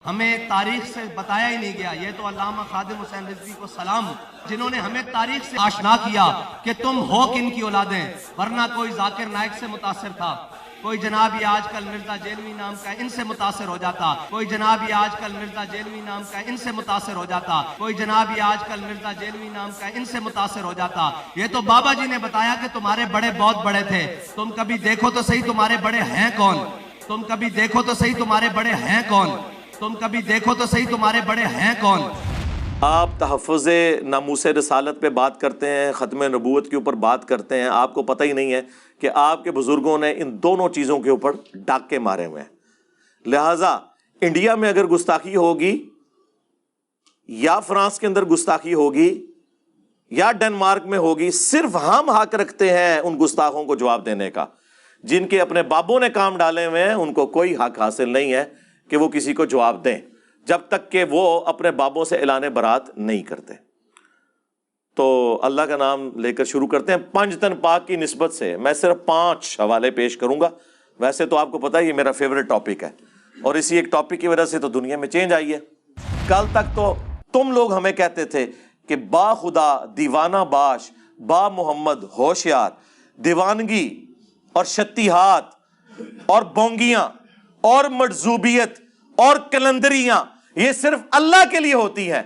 ہمیں تاریخ سے بتایا ہی نہیں گیا. یہ تو علامہ خادم حسین رضوی کو سلام جنہوں نے ہمیں تاریخ سے آشنا کیا کہ تم ہو کن کی اولادیں، ورنہ کوئی ذاکر نائک سے متاثر تھا، کوئی جناب یہ آج کل مرزا جیلوی نام کا ان سے متاثر ہو جاتا، کوئی جناب یہ آج کل مرزا جیلوی نام کا ان سے متاثر ہو جاتا، کوئی جناب یہ آج کل مرزا جیلوی نام کا ان سے متاثر ہو جاتا. یہ تو بابا جی نے بتایا کہ تمہارے بڑے بہت بڑے تھے، تم کبھی دیکھو تو صحیح تمہارے بڑے ہیں کون، تم کبھی دیکھو تو صحیح تمہارے بڑے ہیں کون، تم کبھی دیکھو تو صحیح تمہارے بڑے ہیں کون. آپ تحفظ ناموس رسالت پہ بات کرتے ہیں، ختم نبوت کے اوپر بات کرتے ہیں، آپ کو پتہ ہی نہیں ہے کہ آپ کے بزرگوں نے ان دونوں چیزوں کے اوپر ڈاکے مارے ہوئے ہیں. لہٰذا انڈیا میں اگر گستاخی ہوگی یا فرانس کے اندر گستاخی ہوگی یا ڈنمارک میں ہوگی، صرف ہم حق رکھتے ہیں ان گستاخوں کو جواب دینے کا. جن کے اپنے بابوں نے کام ڈالے ہوئے ہیں ان کو کوئی حق حاصل نہیں ہے کہ وہ کسی کو جواب دیں، جب تک کہ وہ اپنے بابوں سے اعلان برات نہیں کرتے. تو اللہ کا نام لے کر شروع کرتے ہیں. پنج تن پاک کی نسبت سے میں صرف 5 حوالے پیش کروں گا. ویسے تو آپ کو پتہ ہے یہ میرا فیوریٹ ٹاپک ہے، اور اسی ایک ٹاپک کی وجہ سے تو دنیا میں چینج آئی ہے. کل تک تو تم لوگ ہمیں کہتے تھے کہ با خدا دیوانہ باش، با محمد ہوشیار، دیوانگی اور شتیہات اور بونگیاں اور مجذوبیت اور کلندریاں یہ صرف اللہ کے لیے ہوتی ہیں.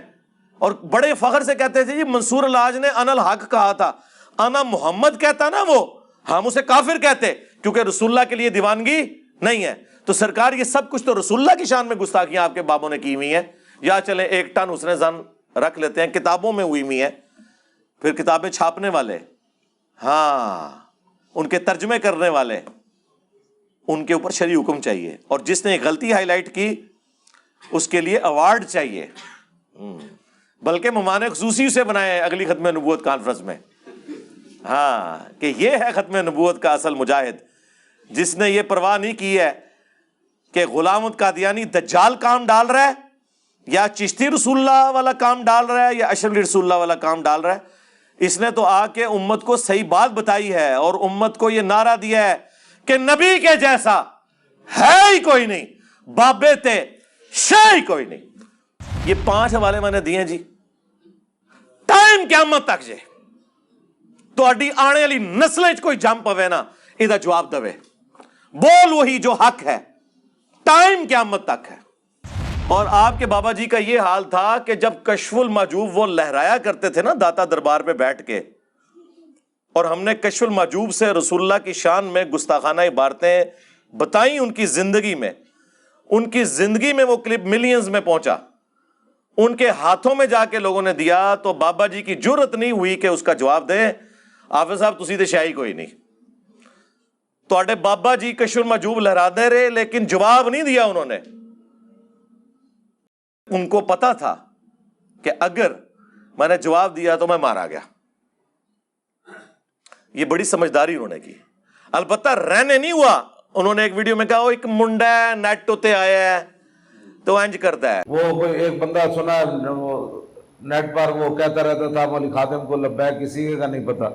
اور بڑے فخر سے کہتے تھے جی منصور الحاج نے انا الحق کہا تھا، انا محمد کہتا نا وہ، ہم اسے کافر کہتے کیونکہ رسول اللہ کے لیے دیوانگی نہیں ہے. تو سرکار یہ سب کچھ تو رسول اللہ کی شان میں گستاخیاں آپ کے بابوں نے کی ہوئی ہیں. یا چلیں 1 ٹن حسن زن رکھ لیتے ہیں، کتابوں میں ہوئی ہوئی ہیں. پھر کتابیں چھاپنے والے، ہاں ان کے ترجمے کرنے والے، ان کے اوپر شرعی حکم چاہیے، اور جس نے غلطی ہائی لائٹ کی اس کے لیے ایوارڈ چاہیے. بلکہ مہمان خصوصی اسے بنائے ہیں اگلی ختم نبوت کانفرنس میں، ہاں کہ یہ ہے ختم نبوت کا اصل مجاہد، جس نے یہ پرواہ نہیں کی ہے کہ غلام احمد قادیانی دجال کام ڈال رہا ہے یا چشتی رسول اللہ والا کام ڈال رہا ہے یا اشرف علی رسول اللہ والا کام ڈال رہا ہے. اس نے تو آ کے امت کو صحیح بات بتائی ہے اور امت کو یہ نعرہ دیا ہے کہ نبی کے جیسا ہے ہی کوئی نہیں، بابے تے شے ہی کوئی نہیں. یہ 5 حوالے میں نے دیے جی. ٹائم قیامت تک جے تو اڈی آنے والی نسلیں کوئی جم پوے نا یہ جواب دے، بول وہی جو حق ہے. ٹائم قیامت تک ہے. اور آپ کے بابا جی کا یہ حال تھا کہ جب کشف المحجوب وہ لہرایا کرتے تھے نا داتا دربار پہ بیٹھ کے، اور ہم نے کشف المحجوب سے رسول اللہ کی شان میں گستاخانہ عبارتیں بتائیں ان کی زندگی میں، ان کی زندگی میں وہ کلپ ملینز میں پہنچا، ان کے ہاتھوں میں جا کے لوگوں نے دیا، تو بابا جی کی جرت نہیں ہوئی کہ اس کا جواب دیں. حافظ صاحب تسی تے شاہی کوئی نہیں، تو بابا جی کشف المحجوب لہرا دے رہے لیکن جواب نہیں دیا انہوں نے. ان کو پتا تھا کہ اگر میں نے جواب دیا تو میں مارا گیا. یہ بڑی سمجھداری انہوں نے کی. البتہ رہنے نہیں ہوا. انہوں نے ایک ویڈیو میں کہا وہ ایک منڈا ہے نیٹ ہوتے آیا ہے تو انج کرتا ہے. وہ کوئی ایک بندہ سنا نیٹ پر وہ کہتا رہتا تھا مولوی خادم کو لبیک کسی کا نہیں پتا،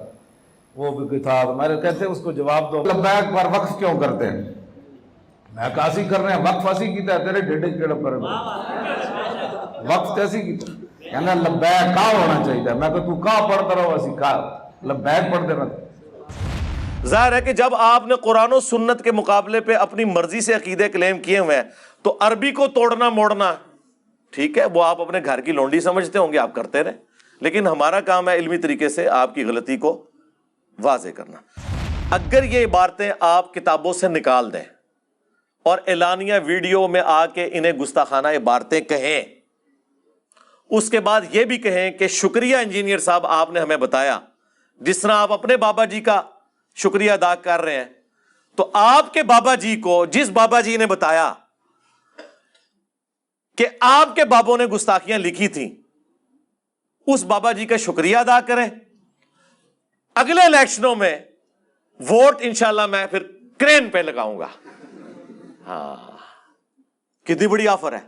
وہ بھی تھا. میں کہتے اس کو جواب دو لبیک پر وقف کیوں کرتے ہیں؟ میں کاسی کر رہے ہیں وقف ایسی کیتا ہے تیرے ڈیڈے کیڑا پر وقف کیسی کیتا کہنا لبیک کہاں ہونا چاہیے. میں کہ تو کہاں پڑھتا رہو اسی کہاں لبیک پڑھتے رہتا. ظاہر ہے کہ جب آپ نے قرآن و سنت کے مقابلے پہ اپنی مرضی سے عقیدے کلیم کیے ہوئے ہیں تو عربی کو توڑنا موڑنا ٹھیک ہے، وہ آپ اپنے گھر کی لونڈی سمجھتے ہوں گے، آپ کرتے رہیں، لیکن ہمارا کام ہے علمی طریقے سے آپ کی غلطی کو واضح کرنا. اگر یہ عبارتیں آپ کتابوں سے نکال دیں اور اعلانیہ ویڈیو میں آ کے انہیں گستاخانہ عبارتیں کہیں، اس کے بعد یہ بھی کہیں کہ شکریہ انجینئر صاحب آپ نے ہمیں بتایا، جس طرح آپ اپنے بابا جی کا شکریہ ادا کر رہے ہیں، تو آپ کے بابا جی کو جس بابا جی نے بتایا کہ آپ کے بابوں نے گستاخیاں لکھی تھیں اس بابا جی کا شکریہ ادا کریں. اگلے الیکشنوں میں ووٹ انشاءاللہ میں پھر کرین پہ لگاؤں گا. ہاں کتنی بڑی آفر ہے.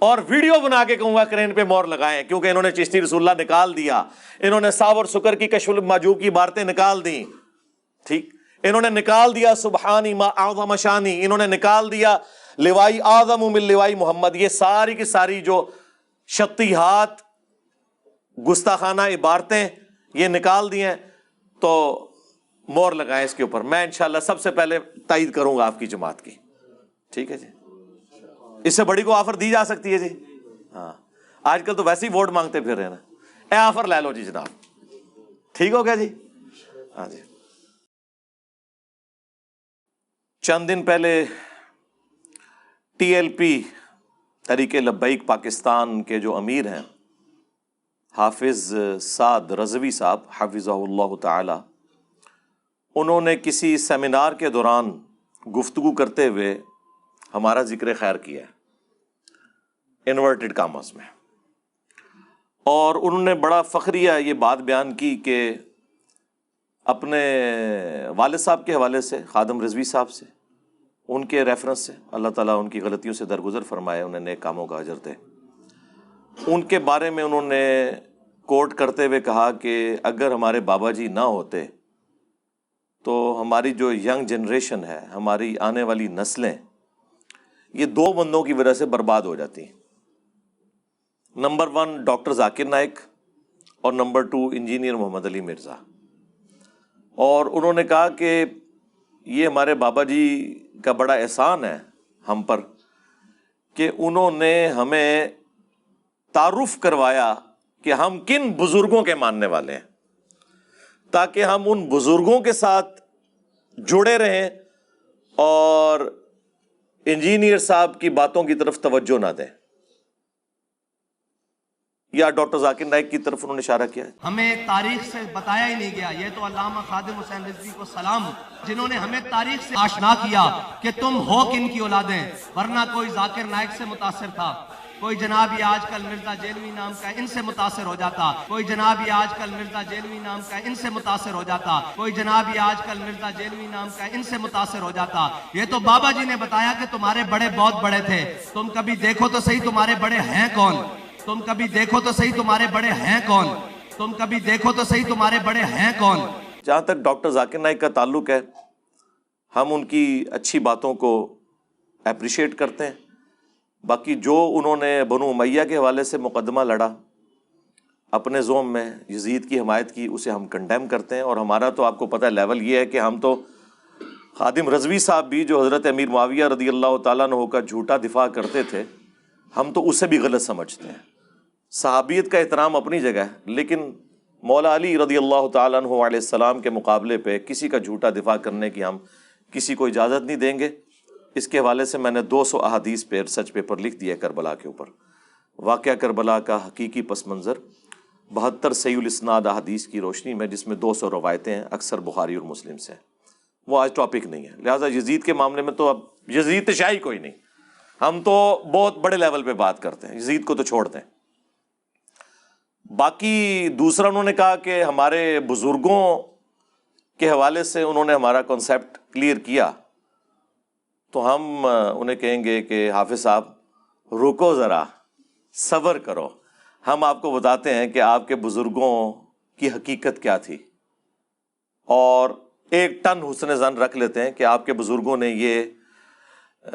اور ویڈیو بنا کے کہوں گا کرین پہ مور لگائیں، کیونکہ انہوں نے چشتی رسول اللہ نکال دیا، انہوں نے ساور سکر کی کشف المحجوب کی عبارتیں نکال دیں، ٹھیک، انہوں نے نکال دیا سبحانی ما اعظم شانی، انہوں نے نکال دیا لوائی اعظم من لوائی محمد، یہ ساری کی ساری جو شطیحات گستاخانہ عبارتیں یہ نکال دی ہیں، تو مور لگائیں اس کے اوپر. میں انشاءاللہ سب سے پہلے تائید کروں گا آپ کی جماعت کی. ٹھیک ہے جی، اس سے بڑی کو آفر دی جا سکتی ہے جی؟ ہاں، آج کل تو ویسے ہی ووٹ مانگتے پھر رہے نا. اے آفر لے لو جی جناب. ٹھیک ہو گیا جی؟ ہاں جی. چند دن پہلے T L P Tehreek Labbaik Pakistan کے جو امیر ہیں حافظ سعد رضوی صاحب حفظہ اللہ تعالی، انہوں نے کسی سیمینار کے دوران گفتگو کرتے ہوئے ہمارا ذکر خیر کیا ہے انورٹڈ کاماز میں، اور انہوں نے بڑا فخریہ یہ بات بیان کی کہ اپنے والد صاحب کے حوالے سے، خادم رضوی صاحب سے، ان کے ریفرنس سے، اللہ تعالیٰ ان کی غلطیوں سے درگزر فرمائے، انہیں نیک کاموں کا اجر دے. ان کے بارے میں انہوں نے کوٹ کرتے ہوئے کہا کہ اگر ہمارے بابا جی نہ ہوتے تو ہماری جو ینگ جنریشن ہے، ہماری آنے والی نسلیں، یہ دو بندوں کی وجہ سے برباد ہو جاتی. نمبر 1 ڈاکٹر ذاکر نائک اور نمبر 2 انجینئر محمد علی مرزا. اور انہوں نے کہا کہ یہ ہمارے بابا جی کا بڑا احسان ہے ہم پر کہ انہوں نے ہمیں تعارف کروایا کہ ہم کن بزرگوں کے ماننے والے ہیں، تاکہ ہم ان بزرگوں کے ساتھ جڑے رہیں اور انجینئر صاحب کی باتوں کی طرف توجہ نہ دیں. یا ڈاکٹر ذاکر نائک کی طرف انہوں نے اشارہ کیا ہے. ہمیں تاریخ سے بتایا ہی نہیں گیا. یہ تو علامہ خادم حسین رضوی کو سلام، جنہوں نے ہمیں تاریخ سے آشنا کیا کہ تم ہو کن کی اولادیں، ورنہ کوئی ذاکر نائک سے متاثر تھا، کوئی جناب یہ آج کل مرزا جیلوی نام کا ان سے متاثر ہو جاتا، کوئی جناب یہ آج کل مرزا جیلوی نام کا ان سے متاثر ہو جاتا، کوئی جناب یہ آج کل مرزا جیلوی نام کا ان سے متاثر ہو جاتا. یہ تو بابا جی نے بتایا کہ تمہارے بڑے بہت بڑے تھے، تم کبھی دیکھو تو صحیح تمہارے بڑے ہیں کون، تم کبھی دیکھو تو صحیح تمہارے بڑے ہیں کون، تم کبھی دیکھو تو صحیح تمہارے بڑے ہیں کون. جہاں تک ڈاکٹر ذاکر نائک کا تعلق ہے، ہم ان کی اچھی باتوں کو اپریشیٹ کرتے ہیں. باقی جو انہوں نے بنو امیہ کے حوالے سے مقدمہ لڑا اپنے زوم میں، یزید کی حمایت کی، اسے ہم کنڈیم کرتے ہیں. اور ہمارا تو آپ کو پتہ ہے لیول یہ ہے کہ ہم تو خادم رضوی صاحب بھی جو حضرت امیر معاویہ رضی اللہ تعالیٰ عنہ کا جھوٹا دفاع کرتے تھے، ہم تو اسے بھی غلط سمجھتے ہیں. صحابیت کا احترام اپنی جگہ ہے، لیکن مولا علی رضی اللہ تعالیٰ عنہ علیہ السلام کے مقابلے پہ کسی کا جھوٹا دفاع کرنے کی ہم کسی کو اجازت نہیں دیں گے. اس کے حوالے سے میں نے 200 احادیث پہ ریسرچ پیپر لکھ دیا کربلا کے اوپر. واقعہ کربلا کا حقیقی پس منظر 72 صحیح الاسناد احادیث کی روشنی میں، جس میں 200 روایتیں ہیں، اکثر بخاری اور مسلم سے. وہ آج ٹاپک نہیں ہے. لہٰذا یزید کے معاملے میں تو اب یزید تشائی کوئی نہیں، ہم تو بہت بڑے لیول پہ بات کرتے ہیں، یزید کو تو چھوڑ دیں. باقی دوسرا انہوں نے کہا کہ ہمارے بزرگوں کے حوالے سے انہوں نے ہمارا کنسیپٹ کلیئر کیا، تو ہم انہیں کہیں گے کہ حافظ صاحب رکو ذرا، صبر کرو. ہم آپ کو بتاتے ہیں کہ آپ کے بزرگوں کی حقیقت کیا تھی، اور 1 ٹن حسن ظن رکھ لیتے ہیں کہ آپ کے بزرگوں نے یہ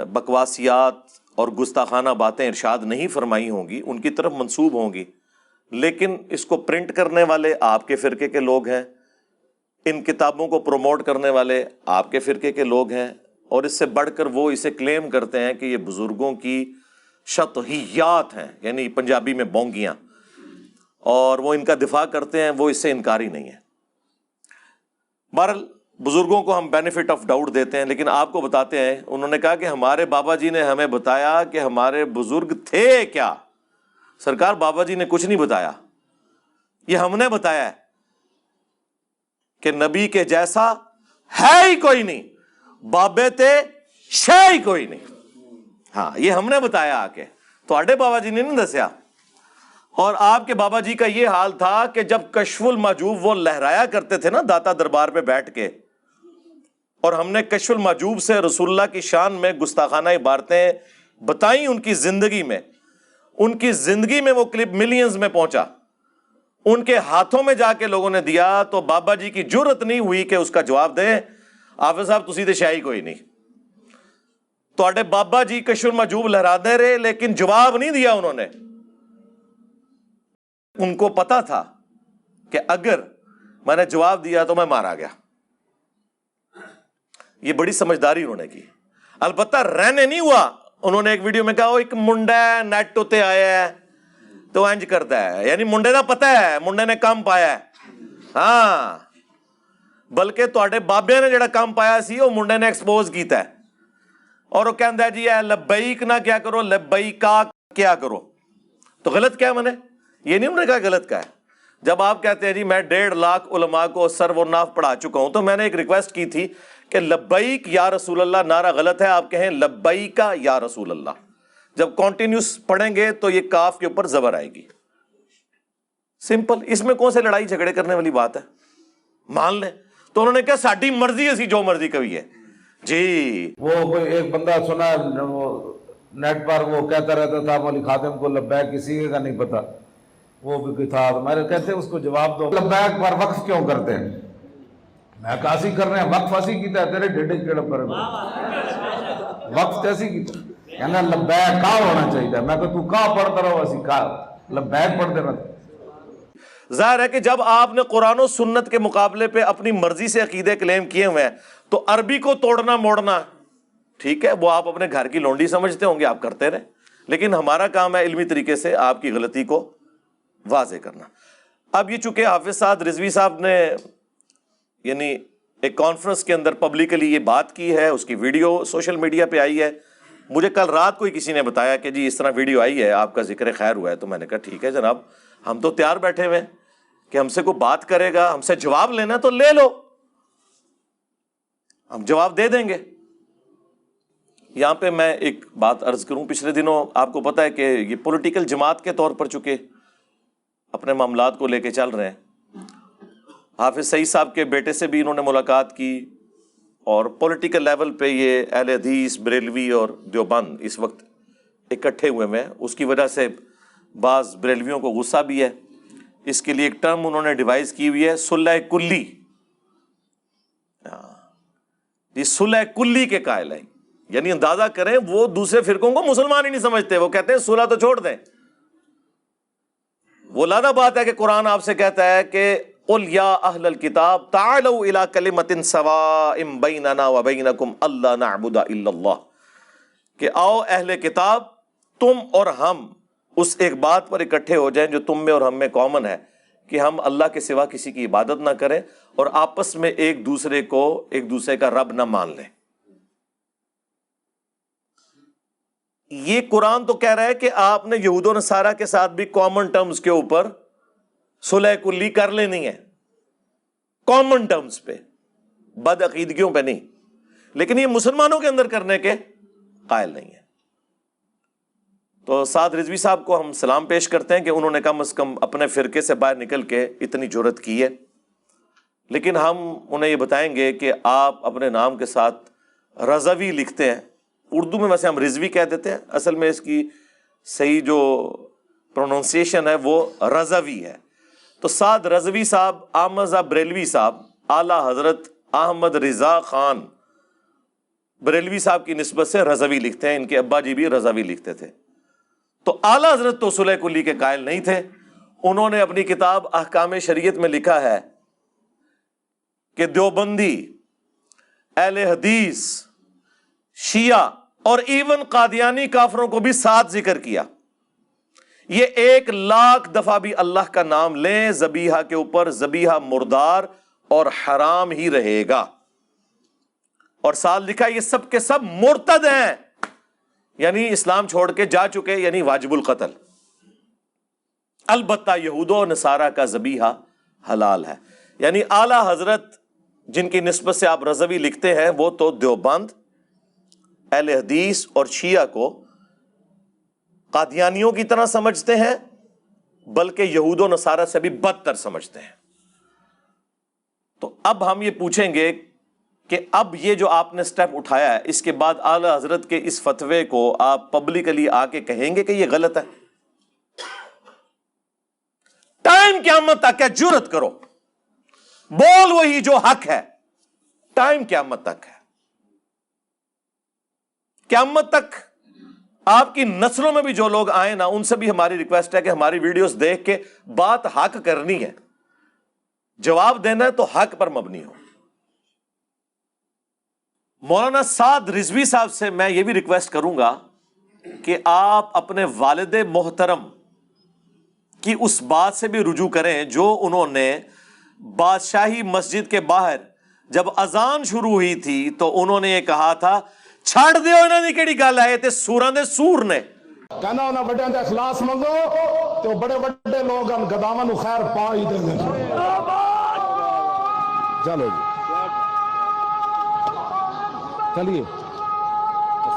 بکواسیات اور گستاخانہ باتیں ارشاد نہیں فرمائی ہوں گی، ان کی طرف منسوب ہوں گی، لیکن اس کو پرنٹ کرنے والے آپ کے فرقے کے لوگ ہیں، ان کتابوں کو پروموٹ کرنے والے آپ کے فرقے کے لوگ ہیں، اور اس سے بڑھ کر وہ اسے کلیم کرتے ہیں کہ یہ بزرگوں کی شطحیات ہیں، یعنی پنجابی میں بونگیاں، اور وہ ان کا دفاع کرتے ہیں، وہ اس سے انکاری نہیں ہے. بہرحال بزرگوں کو ہم بینیفٹ آف ڈاؤٹ دیتے ہیں، لیکن آپ کو بتاتے ہیں، انہوں نے کہا کہ ہمارے بابا جی نے ہمیں بتایا کہ ہمارے بزرگ تھے کیا. سرکار بابا جی نے کچھ نہیں بتایا، یہ ہم نے بتایا ہے کہ نبی کے جیسا ہے ہی کوئی نہیں، بابے تے شے ہی کوئی نہیں. ہاں، یہ ہم نے بتایا آ کے، تو آڈے بابا جی نے نہیں دسیا. اور آپ کے بابا جی کا یہ حال تھا کہ جب کشف المحجوب وہ لہرایا کرتے تھے نا داتا دربار پہ بیٹھ کے، اور ہم نے کشف المحجوب سے رسول اللہ کی شان میں گستاخانہ عبارتیں بتائیں ان کی زندگی میں، ان کی زندگی میں وہ کلپ ملینز میں پہنچا، ان کے ہاتھوں میں جا کے لوگوں نے دیا، تو بابا جی کی جرت نہیں ہوئی کہ اس کا جواب دیں حافظ صاحب تسی تے شاہی کوئی نہیں. ਤੁਹਾਡੇ ਬਾਬਾ ਜੀ کشر مجوب لہراتے رہے لیکن جواب نہیں دیا انہوں نے. ان کو پتا تھا کہ اگر میں نے جواب دیا تو میں مارا گیا. یہ بڑی سمجھداری انہوں نے کی. البتہ رہنے نہیں ہوا. انہوں نے ایک ویڈیو میں کہا وہ ایک منڈا ہے نیٹ ہوتے آیا ہے تو انج کرتا ہے, یعنی منڈے کا پتہ ہے, منڈے نے کام پایا ہے. ہاں بلکہ تواڈے بابے نے جڑا کام پایا سی وہ منڈے نے ایکسپوز کیتا ہے. اور وہ کہندا ہے جی اے لبیک نہ کیا کرو, لبیکا کیا کرو. تو غلط کیا میں نے یہ نہیں انہوں نے کہا غلط کا ہے. جب آپ کہتے ہیں جی میں 1.5 لاکھ علماء کو سر و ناف پڑھا چکا ہوں, تو میں نے ایک ریکویسٹ کی تھی کہ لبیک یا رسول اللہ نعرہ غلط ہے, آپ کہیں لبیکا یا رسول اللہ. جب کنٹینیوس پڑھیں گے تو یہ کاف کے اوپر زبر آئے گی. سمپل, اس میں کون سے لڑائی جھگڑے کرنے والی بات ہے, مان لیں. تو انہوں نے کہا ساڈی مرضی اسی جو مرضی کہیے جی. وہ کوئی ایک بندہ سنا وہ نیٹ پر وہ کہتا رہتا تھا مولوی خاتم کو لبیک کسی کا نہیں پتا, وہ بھی کوئی تھا. تو میں نے کہتے اس کو جواب دو, لبیک پر وقف کیوں کرتے ہیں؟ میں کہا اسی کر رہے ہیں, وقف ایسی کیتا ہے تیرے ڈیڈے کیڑا پر وقف کیسی کیتا ہے, کہنا لبیک کا ہونا چاہیے. میں کہ تو کا پڑھتا رہو اسی کا لبیک پڑھتے رہتے. ظاہر ہے کہ جب آپ نے قرآن و سنت کے مقابلے پہ اپنی مرضی سے عقیدے کلیم کیے ہوئے ہیں تو عربی کو توڑنا موڑنا ٹھیک ہے, وہ آپ اپنے گھر کی لونڈی سمجھتے ہوں گے, آپ کرتے رہیں. لیکن ہمارا کام ہے علمی طریقے سے آپ کی غلطی کو واضح کرنا. اب یہ چونکہ حافظ سعد رضوی صاحب نے یعنی ایک کانفرنس کے اندر پبلکلی یہ بات کی ہے, اس کی ویڈیو سوشل میڈیا پہ آئی ہے. مجھے کل رات کو ہی کسی نے بتایا کہ جی اس طرح ویڈیو آئی ہے, آپ کا ذکر خیر ہوا ہے. تو میں نے کہا ٹھیک ہے جناب, ہم تو تیار بیٹھے ہوئے کہ ہم سے کوئی بات کرے گا, ہم سے جواب لینا تو لے لو, ہم جواب دے دیں گے. یہاں پہ میں ایک بات عرض کروں, پچھلے دنوں آپ کو پتا ہے کہ یہ پولیٹیکل جماعت کے طور پر چکے اپنے معاملات کو لے کے چل رہے ہیں. حافظ سعید صاحب کے بیٹے سے بھی انہوں نے ملاقات کی, اور پولیٹیکل لیول پہ یہ اہل حدیث, بریلوی اور دیوبند اس وقت اکٹھے ہوئے ہیں. اس کی وجہ سے بعض بریلویوں کو غصہ بھی ہے. اس کے لیے ایک ٹرم انہوں نے ڈیوائز کی ہوئی ہے, صلح کلی. یہ صلح کلی کے قائل ہیں, یعنی اندازہ کریں وہ دوسرے فرقوں کو مسلمان ہی نہیں سمجھتے. وہ کہتے ہیں صلح تو چھوڑ دیں. وہ لانا بات ہے کہ قرآن آپ سے کہتا ہے کہ قل یا اہل الکتاب تعالوا الی کلمۃ سواء بیننا وبینکم الا نعبد الا اللہ, کہ آؤ اہل کتاب تم اور ہم اس ایک بات پر اکٹھے ہو جائیں جو تم میں اور ہم میں کامن ہے, کہ ہم اللہ کے سوا کسی کی عبادت نہ کریں اور آپس میں ایک دوسرے کا رب نہ مان لیں. یہ قرآن تو کہہ رہا ہے کہ آپ نے یہود و نصارہ کے ساتھ بھی کامن ٹرمز کے اوپر صلح کلی کر لینی ہے, کامن ٹرمز پہ, بد عقیدگیوں پہ نہیں. لیکن یہ مسلمانوں کے اندر کرنے کے قائل نہیں ہے. تو سعد رضوی صاحب کو ہم سلام پیش کرتے ہیں کہ انہوں نے کم از کم اپنے فرقے سے باہر نکل کے اتنی جرأت کی ہے. لیکن ہم انہیں یہ بتائیں گے کہ آپ اپنے نام کے ساتھ رضوی لکھتے ہیں. اردو میں ویسے ہم رضوی کہہ دیتے ہیں, اصل میں اس کی صحیح جو پروننسیشن ہے وہ رضوی ہے. تو سعد رضوی صاحب احمد بریلوی صاحب اعلیٰ حضرت احمد رضا خان بریلوی صاحب کی نسبت سے رضوی لکھتے ہیں. ان کے ابا جی بھی رضوی لکھتے تھے. تو اعلیٰ حضرت تو صلح کلی کے قائل نہیں تھے. انہوں نے اپنی کتاب احکام شریعت میں لکھا ہے کہ دیوبندی, اہل حدیث, شیعہ اور ایون قادیانی کافروں کو بھی ساتھ ذکر کیا. یہ 1,00,000 دفعہ بھی اللہ کا نام لیں ذبیحہ کے اوپر, ذبیحہ مردار اور حرام ہی رہے گا. اور ساتھ لکھا یہ سب کے سب مرتد ہیں, یعنی اسلام چھوڑ کے جا چکے, یعنی واجب القتل. البتہ یہود و نصارہ کا ذبیحہ حلال ہے. یعنی اعلیٰ حضرت جن کی نسبت سے آپ رضوی لکھتے ہیں وہ تو دیوبند, اہل حدیث اور شیعہ کو قادیانیوں کی طرح سمجھتے ہیں, بلکہ یہود و نصارہ سے بھی بدتر سمجھتے ہیں. تو اب ہم یہ پوچھیں گے کہ اب یہ جو آپ نے سٹیپ اٹھایا ہے, اس کے بعد اعلیٰ حضرت کے اس فتوے کو آپ پبلکلی آ کے کہیں گے کہ یہ غلط ہے؟ ٹائم قیامت تک ہے, جرأت کرو, بول وہی جو حق ہے, ٹائم قیامت تک ہے. قیامت تک آپ کی نسلوں میں بھی جو لوگ آئے نا، ان سے بھی ہماری ریکویسٹ ہے کہ ہماری ویڈیوز دیکھ کے بات حق کرنی ہے، جواب دینا ہے تو حق پر مبنی ہو۔ مولانا سعد رضوی صاحب سے میں یہ بھی ریکویسٹ کروں گا کہ آپ اپنے والد محترم کی اس بات سے بھی رجوع کریں جو انہوں نے بادشاہی مسجد کے باہر جب اذان شروع ہوئی تھی تو انہوں نے یہ کہا تھا، چھڑ دیو انہوں نے کیڑی گل ہے، تے سوراں دے سور نے کہنا انہاں بڑیاں دا اخلاص منگو تو بڑے بڑے لوگ ان گداواں نو خیر پا ہی دیں گے۔ چلو جی چلیے،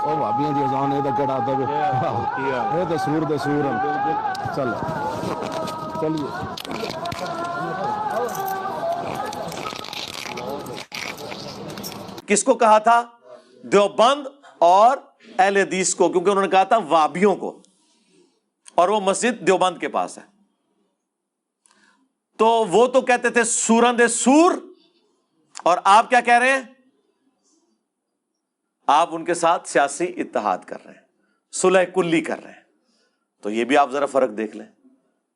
او بھابیاں دی اذان اے تے کڑا دے اے تے سور دے سور ہیں۔ چلو چلیے، کس کو کہا تھا؟ دیوبند اور اہل حدیث کو، کیونکہ انہوں نے کہا تھا وابیوں کو، اور وہ مسجد دیوبند کے پاس ہے۔ تو وہ تو کہتے تھے سوراں دے سور، اور آپ کیا کہہ رہے ہیں؟ آپ ان کے ساتھ سیاسی اتحاد کر رہے ہیں، صلح کلی کر رہے ہیں۔ تو یہ بھی آپ ذرا فرق دیکھ لیں،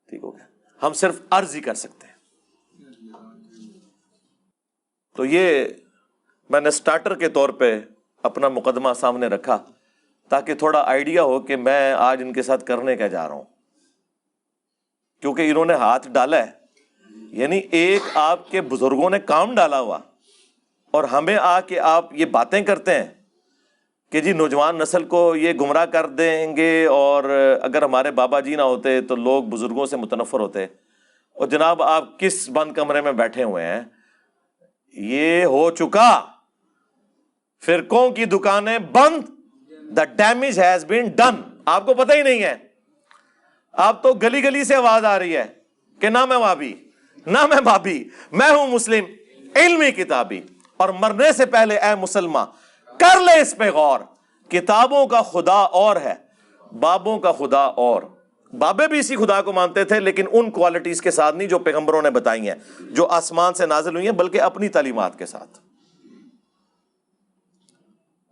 ٹھیک ہو گیا؟ ہم صرف عرض ہی کر سکتے ہیں۔ تو یہ میں نے سٹارٹر کے طور پہ اپنا مقدمہ سامنے رکھا تاکہ تھوڑا آئیڈیا ہو کہ میں آج ان کے ساتھ کرنے کیا جا رہا ہوں، کیونکہ انہوں نے ہاتھ ڈالا ہے، یعنی ایک آپ کے بزرگوں نے کام ڈالا ہوا، اور ہمیں آ کے آپ یہ باتیں کرتے ہیں کہ جی نوجوان نسل کو یہ گمراہ کر دیں گے، اور اگر ہمارے بابا جی نہ ہوتے تو لوگ بزرگوں سے متنفر ہوتے، اور جناب آپ کس بند کمرے میں بیٹھے ہوئے ہیں؟ یہ ہو چکا، فرقوں کی دکانیں بند، the damage has been done. آپ کو پتہ ہی نہیں ہے، آپ تو گلی گلی سے آواز آ رہی ہے کہ نہ میں وابی، نہ میں بابی، میں ہوں مسلم علمی کتابی، اور مرنے سے پہلے اے مسلمان کر لے اس پہ غور، کتابوں کا خدا اور ہے، بابوں کا خدا اور۔ بابے بھی اسی خدا کو مانتے تھے، لیکن ان کوالٹیز کے ساتھ نہیں جو پیغمبروں نے بتائی ہیں، جو آسمان سے نازل ہوئی ہیں، بلکہ اپنی تعلیمات کے ساتھ۔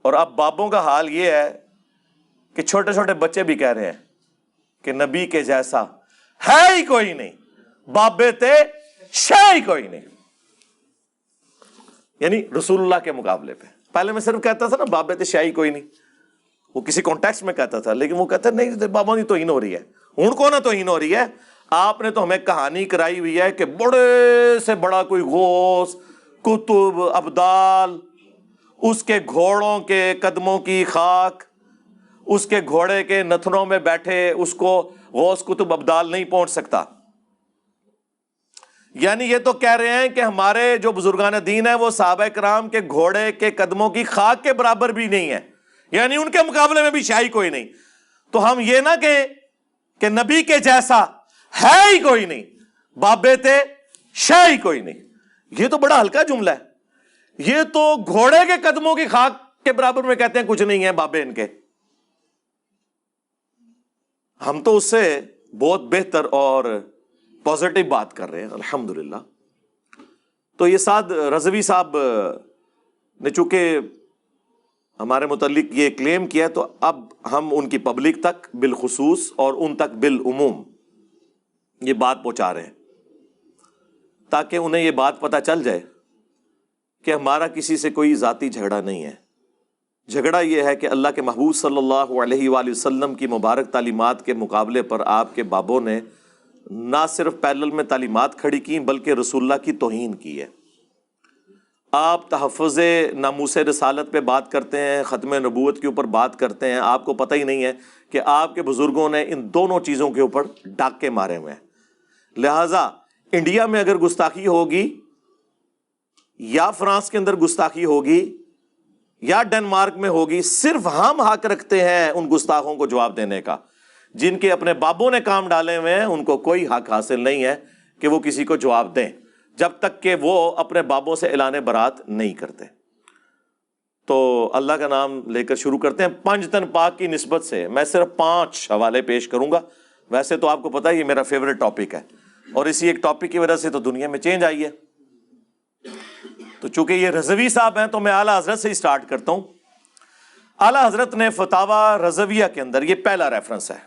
اور اب بابوں کا حال یہ ہے کہ چھوٹے چھوٹے بچے بھی کہہ رہے ہیں کہ نبی کے جیسا ہے ہی کوئی نہیں، بابے تے شے ہی کوئی نہیں، یعنی رسول اللہ کے مقابلے پہ۔ پہلے میں صرف کہتا تھا نا بابے تے شے ہی کوئی نہیں، وہ کسی کانٹیکسٹ میں کہتا تھا، لیکن وہ کہتا نہیں بابا کی توہین ہو رہی ہے۔ ہن کو نہ توہین ہو رہی ہے، آپ نے تو ہمیں کہانی کرائی ہوئی ہے کہ بڑے سے بڑا کوئی غوث، کتب، ابدال، اس کے گھوڑوں کے قدموں کی خاک، اس کے گھوڑے کے نتنوں میں بیٹھے اس کو غوث کتب ابدال نہیں پہنچ سکتا۔ یعنی یہ تو کہہ رہے ہیں کہ ہمارے جو بزرگان دین ہیں وہ صحابہ کرام کے گھوڑے کے قدموں کی خاک کے برابر بھی نہیں ہے، یعنی ان کے مقابلے میں بھی شاہی کوئی نہیں۔ تو ہم یہ نہ کہیں کہ نبی کے جیسا ہے ہی کوئی نہیں، بابے تے شاہی کوئی نہیں، یہ تو بڑا ہلکا جملہ ہے۔ یہ تو گھوڑے کے قدموں کی خاک کے برابر میں کہتے ہیں کچھ نہیں ہے بابے ان کے۔ ہم تو اس سے بہت بہتر اور پازیٹو بات کر رہے ہیں، الحمدللہ۔ تو یہ سعد رضوی صاحب نے چونکہ ہمارے متعلق یہ کلیم کیا، تو اب ہم ان کی پبلک تک بالخصوص اور ان تک بالعموم یہ بات پہنچا رہے ہیں، تاکہ انہیں یہ بات پتہ چل جائے کہ ہمارا کسی سے کوئی ذاتی جھگڑا نہیں ہے۔ جھگڑا یہ ہے کہ اللہ کے محبوب صلی اللہ علیہ وآلہ وسلم کی مبارک تعلیمات کے مقابلے پر آپ کے بابوں نے نہ صرف پیرلل میں تعلیمات کھڑی کی بلکہ رسول اللہ کی توہین کی ہے۔ آپ تحفظ ناموس رسالت پہ بات کرتے ہیں، ختم نبوت کے اوپر بات کرتے ہیں، آپ کو پتہ ہی نہیں ہے کہ آپ کے بزرگوں نے ان دونوں چیزوں کے اوپر ڈاکے مارے ہوئے ہیں۔ لہٰذا انڈیا میں اگر گستاخی ہوگی، یا فرانس کے اندر گستاخی ہوگی، یا ڈنمارک میں ہوگی، صرف ہم حق رکھتے ہیں ان گستاخوں کو جواب دینے کا۔ جن کے اپنے بابوں نے کام ڈالے ہوئے ہیں ان کو کوئی حق حاصل نہیں ہے کہ وہ کسی کو جواب دیں، جب تک کہ وہ اپنے بابوں سے اعلان برات نہیں کرتے۔ تو اللہ کا نام لے کر شروع کرتے ہیں۔ پنج تن پاک کی نسبت سے میں صرف 5 حوالے پیش کروں گا۔ ویسے تو آپ کو پتہ ہے یہ میرا فیوریٹ ٹاپک ہے، اور اسی ایک ٹاپک کی وجہ سے تو دنیا میں چینج آئی ہے۔ تو چونکہ یہ رضوی صاحب ہیں تو میں اعلیٰ حضرت سے ہی سٹارٹ کرتا ہوں۔ اعلیٰ حضرت نے فتاوی رضویہ کے اندر، یہ پہلا ریفرنس ہے،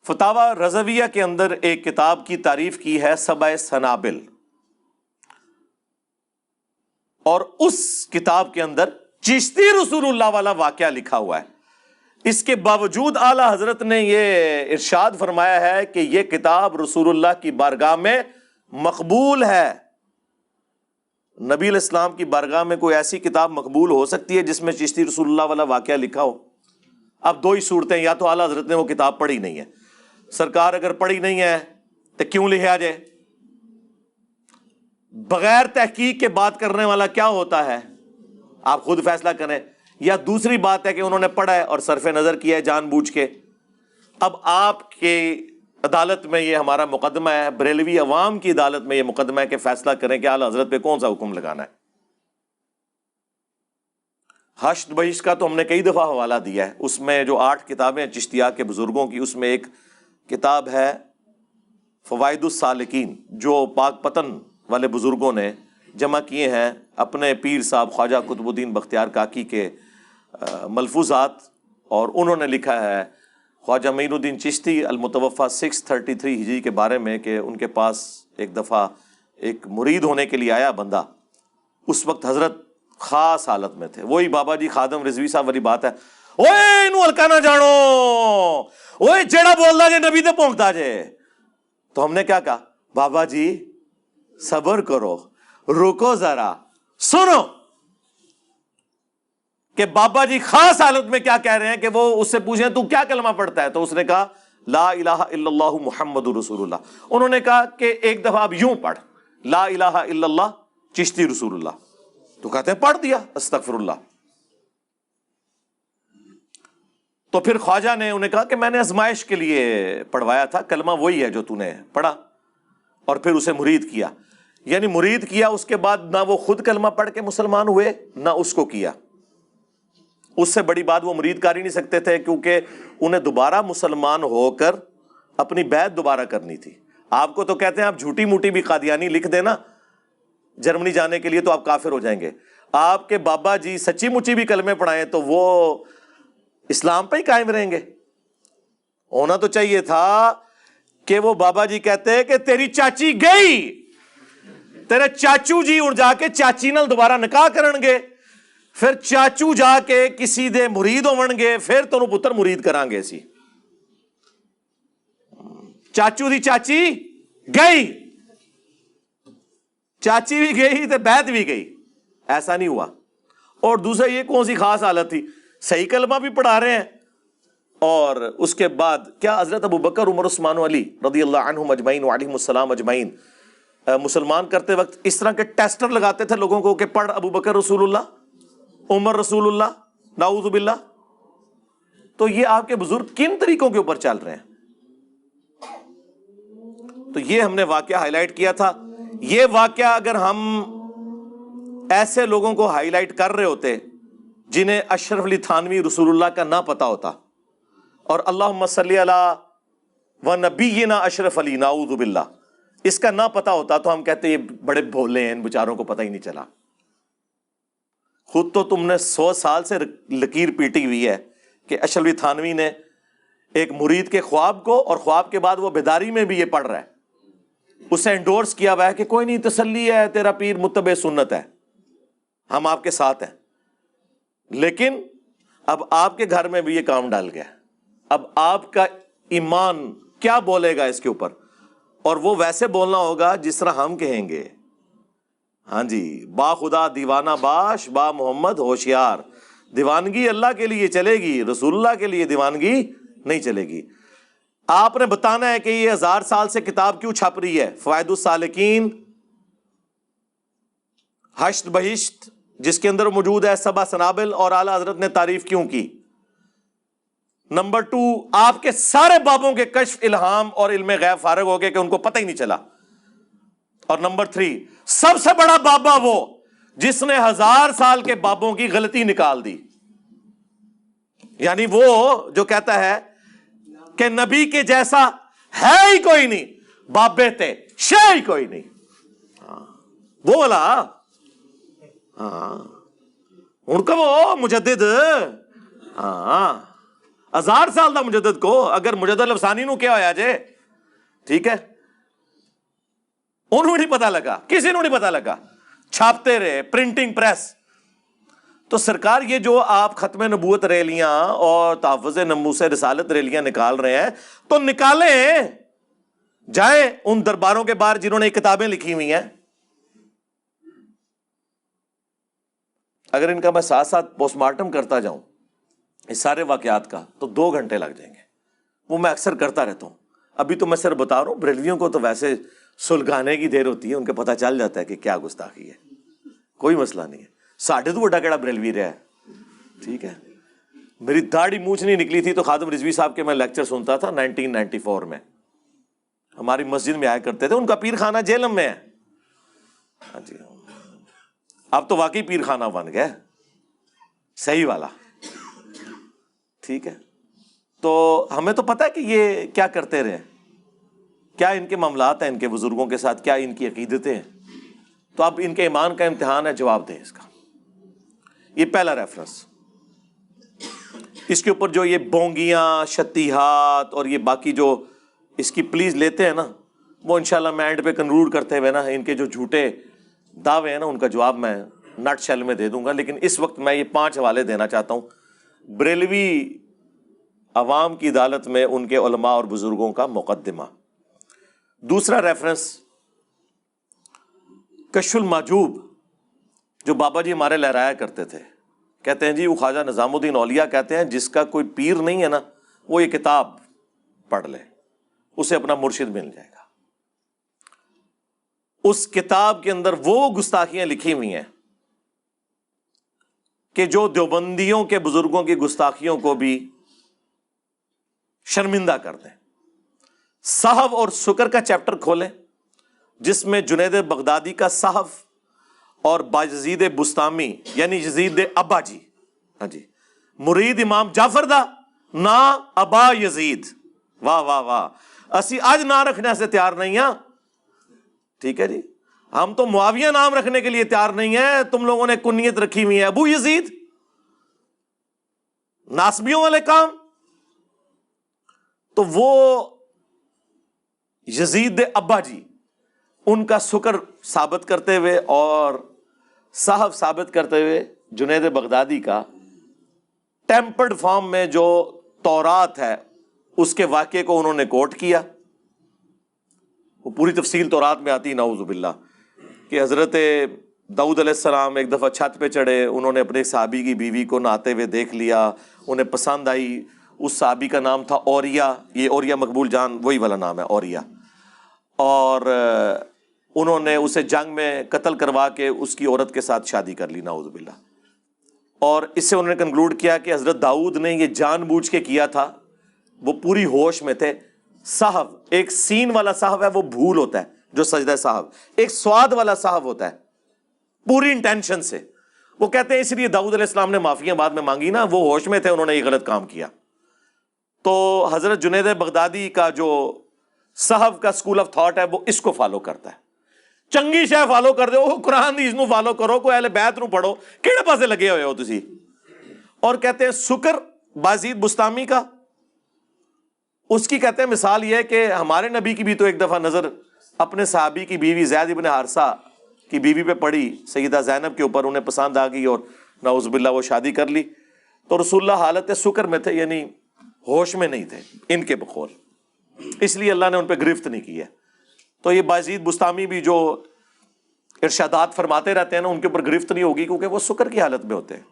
فتاوی رضویہ کے اندر ایک کتاب کی تعریف کی ہے سبع سنابل، اور اس کتاب کے اندر چشتی رسول اللہ والا واقعہ لکھا ہوا ہے۔ اس کے باوجود اعلیٰ حضرت نے یہ ارشاد فرمایا ہے کہ یہ کتاب رسول اللہ کی بارگاہ میں مقبول ہے۔ نبی علیہ السلام کی بارگاہ میں کوئی ایسی کتاب مقبول ہو سکتی ہے جس میں چشتی رسول اللہ والا واقعہ لکھا ہو؟ اب دو ہی صورتیں، یا تو اعلیٰ حضرت نے وہ کتاب پڑھی نہیں ہے، سرکار اگر پڑھی نہیں ہے تو کیوں لکھا جائے؟ بغیر تحقیق کے بات کرنے والا کیا ہوتا ہے، آپ خود فیصلہ کریں۔ یا دوسری بات ہے کہ انہوں نے پڑھا ہے اور صرف نظر کیا ہے جان بوجھ کے۔ اب آپ کے عدالت میں یہ ہمارا مقدمہ ہے، بریلوی عوام کی عدالت میں یہ مقدمہ ہے کہ فیصلہ کریں کہ اعلیٰ حضرت پہ کون سا حکم لگانا ہے۔ حشد بہشت کا تو ہم نے کئی دفعہ حوالہ دیا ہے، اس میں جو 8 کتابیں چشتیہ کے بزرگوں کی، اس میں ایک کتاب ہے فوائد السالکین، جو پاک پتن والے بزرگوں نے جمع کیے ہیں اپنے پیر صاحب خواجہ قطب الدین بختیار کاکی کے ملفوظات، اور انہوں نے لکھا ہے خواجہ معین الدین چشتی المتوفی 633 ہجری کے بارے میں کہ ان کے پاس ایک دفعہ ایک مرید ہونے کے لیے آیا بندہ، اس وقت حضرت خاص حالت میں تھے، وہی بابا جی خادم رضوی صاحب والی بات ہے، اوے انہوں ہلکا نہ جانو، اوے جیڑا بولدا جے نبی تے پونکتا جے۔ تو ہم نے کیا کہا، بابا جی صبر کرو، رکو ذرا، سنو کہ بابا جی خاص حالت میں کیا کہہ رہے ہیں، کہ وہ اس سے پوچھیں تو کیا کلمہ پڑھتا ہے، تو اس نے کہا لا الہ الا اللہ محمد رسول اللہ۔ انہوں نے کہا کہ ایک دفعہ اب یوں پڑھ، لا الہ الا اللہ چشتی رسول اللہ، تو کہتے ہیں پڑھ دیا، استغفر اللہ۔ تو پھر خواجہ نے انہیں کہا کہ میں نے آزمائش کے لیے پڑھوایا تھا، کلمہ وہی ہے جو تو نے پڑھا، اور پھر اسے مرید کیا، یعنی مرید کیا، اس کے بعد نہ وہ خود کلمہ پڑھ کے مسلمان ہوئے نہ اس کو کیا۔ اس سے بڑی بات وہ مرید کر ہی نہیں سکتے تھے، کیونکہ انہیں دوبارہ مسلمان ہو کر اپنی بیعت دوبارہ کرنی تھی۔ آپ کو تو کہتے ہیں آپ جھوٹی موٹی بھی قادیانی لکھ دینا جرمنی جانے کے لیے تو آپ کافر ہو جائیں گے، آپ کے بابا جی سچی مچی بھی کلمے پڑھائیں تو وہ اسلام پہ ہی قائم رہیں گے۔ ہونا تو چاہیے تھا کہ وہ بابا جی کہتے کہ تیری چاچی گئی، تیرے چاچو جی اڑ جا کے چاچی نال دوبارہ نکاح کرن گے، پھر چاچو جا کے کسی دے مرید ہون گے، پھر تینوں پتر مرید کران گے سی۔ چاچو دی چاچی گئی، چاچی بھی گئی تو بیعت بھی گئی، ایسا نہیں ہوا۔ اور دوسرا یہ کون سی خاص حالت تھی، صحیح کلمہ بھی پڑھا رہے ہیں، اور اس کے بعد کیا حضرت ابو بکر عمر عثمان علی رضی اللہ عنہم اجمعین وعلیہم السلام اجمعین مسلمان کرتے وقت اس طرح کے ٹیسٹر لگاتے تھے لوگوں کو کہ پڑھ ابو بکر رسول اللہ، عمر رسول اللہ، نعوذ باللہ؟ تو یہ آپ کے بزرگ کن طریقوں کے اوپر چل رہے ہیں؟ تو یہ ہم نے واقعہ ہائی لائٹ کیا تھا۔ یہ واقعہ اگر ہم ایسے لوگوں کو ہائی لائٹ کر رہے ہوتے جنہیں اشرف علی تھانوی رسول اللہ کا نہ پتا ہوتا، اور اللہم صلی علی و نبینا اشرف علی نعوذ باللہ اس کا نہ پتا ہوتا، تو ہم کہتے یہ بڑے بھولے ہیں، ان بیچاروں کو پتہ ہی نہیں چلا۔ خود تو تم نے 100 سال سے لکیر پیٹی ہوئی ہے کہ اشرف علی تھانوی نے ایک مرید کے خواب کو، اور خواب کے بعد وہ بیداری میں بھی یہ پڑھ رہا ہے، اسے انڈورس کیا ہوا ہے کہ کوئی نہیں، تسلی ہے، تیرا پیر متبع سنت ہے، ہم آپ کے ساتھ ہیں۔ لیکن اب آپ کے گھر میں بھی یہ کام ڈال گیا، اب آپ کا ایمان کیا بولے گا اس کے اوپر؟ اور وہ ویسے بولنا ہوگا جس طرح ہم کہیں گے، ہاں جی، با خدا دیوانہ باش، با محمد ہوشیار۔ دیوانگی اللہ کے لیے چلے گی، رسول اللہ کے لیے دیوانگی نہیں چلے گی۔ آپ نے بتانا ہے کہ یہ 1000 سال سے کتاب کیوں چھپ رہی ہے، فوائد السالکین، حشد بہشت جس کے اندر موجود ہے سبع سنابل، اور اعلیٰ حضرت نے تعریف کیوں کی۔ نمبر 2، آپ کے سارے بابوں کے کشف، الہام اور علم غیب فارغ ہو گئے کہ ان کو پتہ ہی نہیں چلا۔ اور نمبر 3، سب سے بڑا بابا وہ جس نے 1000 سال کے بابوں کی غلطی نکال دی، یعنی وہ جو کہتا ہے کہ نبی کے جیسا ہے ہی کوئی نہیں، بابے تھے شے ہی کوئی نہیں، وہ والا، ہاں ہن کہ وہ مجدد ہاں 1000 سال دا مجدد کو اگر مجدد الافسانی نو کیا ہویا جے ٹھیک ہے انہوں نہیں پتا لگا, کسی نو نہیں پتا لگا, چھاپتے رہے پرنٹنگ پریس. تو سرکار یہ جو آپ ختم نبوت ریلیاں اور تحفظ ناموس رسالت ریلیاں نکال رہے ہیں تو نکالیں, جائیں ان درباروں کے باہر جنہوں نے کتابیں لکھی ہوئی ہیں. اگر ان کا میں ساتھ ساتھ پوسٹ مارٹم کرتا جاؤں اس سارے واقعات کا تو 2 گھنٹے لگ جائیں گے. وہ میں اکثر کرتا رہتا ہوں. ابھی تو میں صرف بتا رہا ہوں, بریلویوں کو تو ویسے سلگانے کی دیر ہوتی ہے, ان کو پتہ چل جاتا ہے کہ کیا گستاخی ہے, کوئی مسئلہ نہیں ہے. ساڑھے تو بڑا کیڑا بریلوی رہا ہے, ٹھیک ہے. میری داڑھی مونچھ نہیں نکلی تھی تو خادم رضوی صاحب کے میں لیکچر سنتا تھا 1994 میں, ہماری مسجد میں آیا کرتے تھے. ان کا پیر خانہ جہلم میں ہے. ہاں جی, اب تو واقعی پیر خانہ بن گیا صحیح والا, ٹھیک ہے. تو ہمیں تو پتہ ہے کہ یہ کیا کرتے رہے, کیا ان کے معاملات ہیں ان کے بزرگوں کے ساتھ, کیا ان کی عقیدتیں ہیں. تو اب ان کے ایمان کا امتحان ہے, جواب دیں اس کا. یہ پہلا ریفرنس. اس کے اوپر جو یہ بونگیاں شتیہات اور یہ باقی جو اس کی پلیز لیتے ہیں نا, وہ انشاءاللہ میں اینڈ پہ کنکلوڈ کرتے ہوئے نا ان کے جو جھوٹے دعوے ہیں نا ان کا جواب میں نٹ شیل میں دے دوں گا. لیکن اس وقت میں یہ 5 حوالے دینا چاہتا ہوں بریلوی عوام کی عدالت میں ان کے علماء اور بزرگوں کا مقدمہ. دوسرا ریفرنس کشف المحجوب جو بابا جی ہمارے لہرایا کرتے تھے. کہتے ہیں جی وہ خواجہ نظام الدین اولیاء کہتے ہیں جس کا کوئی پیر نہیں ہے نا وہ یہ کتاب پڑھ لے, اسے اپنا مرشد مل جائے گا. اس کتاب کے اندر وہ گستاخیاں لکھی ہوئی ہیں کہ جو دیوبندیوں کے بزرگوں کی گستاخیوں کو بھی شرمندہ کر دیں. صحف اور سکر کا چیپٹر کھولیں جس میں جنید بغدادی کا صحف اور بایزید بستامی یعنی یزید ابا جی, ہاں جی, مرید امام جعفر دا نا ابا یزید, واہ واہ واہ, اسی آج نام رکھنے سے تیار نہیں ہیں, ٹھیک ہے جی. ہم تو معاویہ نام رکھنے کے لیے تیار نہیں ہیں, تم لوگوں نے کنیت رکھی ہوئی ہے ابو یزید, ناسبیوں والے کام. تو وہ یزید ابا جی ان کا سکر ثابت کرتے ہوئے اور صحف ثابت کرتے ہوئے جنید بغدادی کا ٹیمپرڈ فارم میں جو تورات ہے اس کے واقعے کو انہوں نے کوٹ کیا. وہ پوری تفصیل تورات میں آتی, نعوذ باللہ, کہ حضرت داؤد علیہ السلام ایک دفعہ چھت پہ چڑھے, انہوں نے اپنے صحابی کی بیوی کو نہاتے ہوئے دیکھ لیا, انہیں پسند آئی. اس صحابی کا نام تھا اوریا, یہ اوریا مقبول جان وہی والا نام ہے اوریا, اور انہوں نے اسے جنگ میں قتل کروا کے اس کی عورت کے ساتھ شادی کر لی, نعوذ باللہ. اور اس سے انہوں نے کنکلوڈ کیا کہ حضرت داؤد نے یہ جان بوجھ کے کیا تھا, وہ پوری ہوش میں تھے. صحف ایک سین والا صحف ہے وہ بھول ہوتا ہے جو سجدہ صحف, ایک سواد والا صحف ہوتا ہے پوری انٹینشن سے. وہ کہتے ہیں اس لیے داؤد علیہ السلام نے معافیاں بعد میں مانگی نا, وہ ہوش میں تھے, انہوں نے یہ غلط کام کیا. تو حضرت جنید بغدادی کا جو صحف کا اسکول آف تھاٹ ہے وہ اس کو فالو کرتا ہے. چنگی شے فالو کر دو, قرآن حدیث نو فالو کرو, کوئی اہل بیت نو پڑھو, کیڑے پاسے لگے ہوئے ہو تسی. اور کہتے ہیں سکر بازید بستامی کا, اس کی کہتے ہیں مثال یہ ہے کہ ہمارے نبی کی بھی تو ایک دفعہ نظر اپنے صحابی کی بیوی زید ابن حارثہ کی بیوی پہ پڑی, سیدہ زینب کے اوپر, انہیں پسند آ گئی اور نعوذ باللہ وہ شادی کر لی. تو رسول اللہ حالت سکر میں تھے, یعنی ہوش میں نہیں تھے ان کے بقول, اس لیے اللہ نے ان پہ گرفت نہیں کی ہے. تو یہ بازید بستامی بھی جو ارشادات فرماتے رہتے ہیں نا ان کے اوپر گرفت نہیں ہوگی کیونکہ وہ سکر کی حالت میں ہوتے ہیں.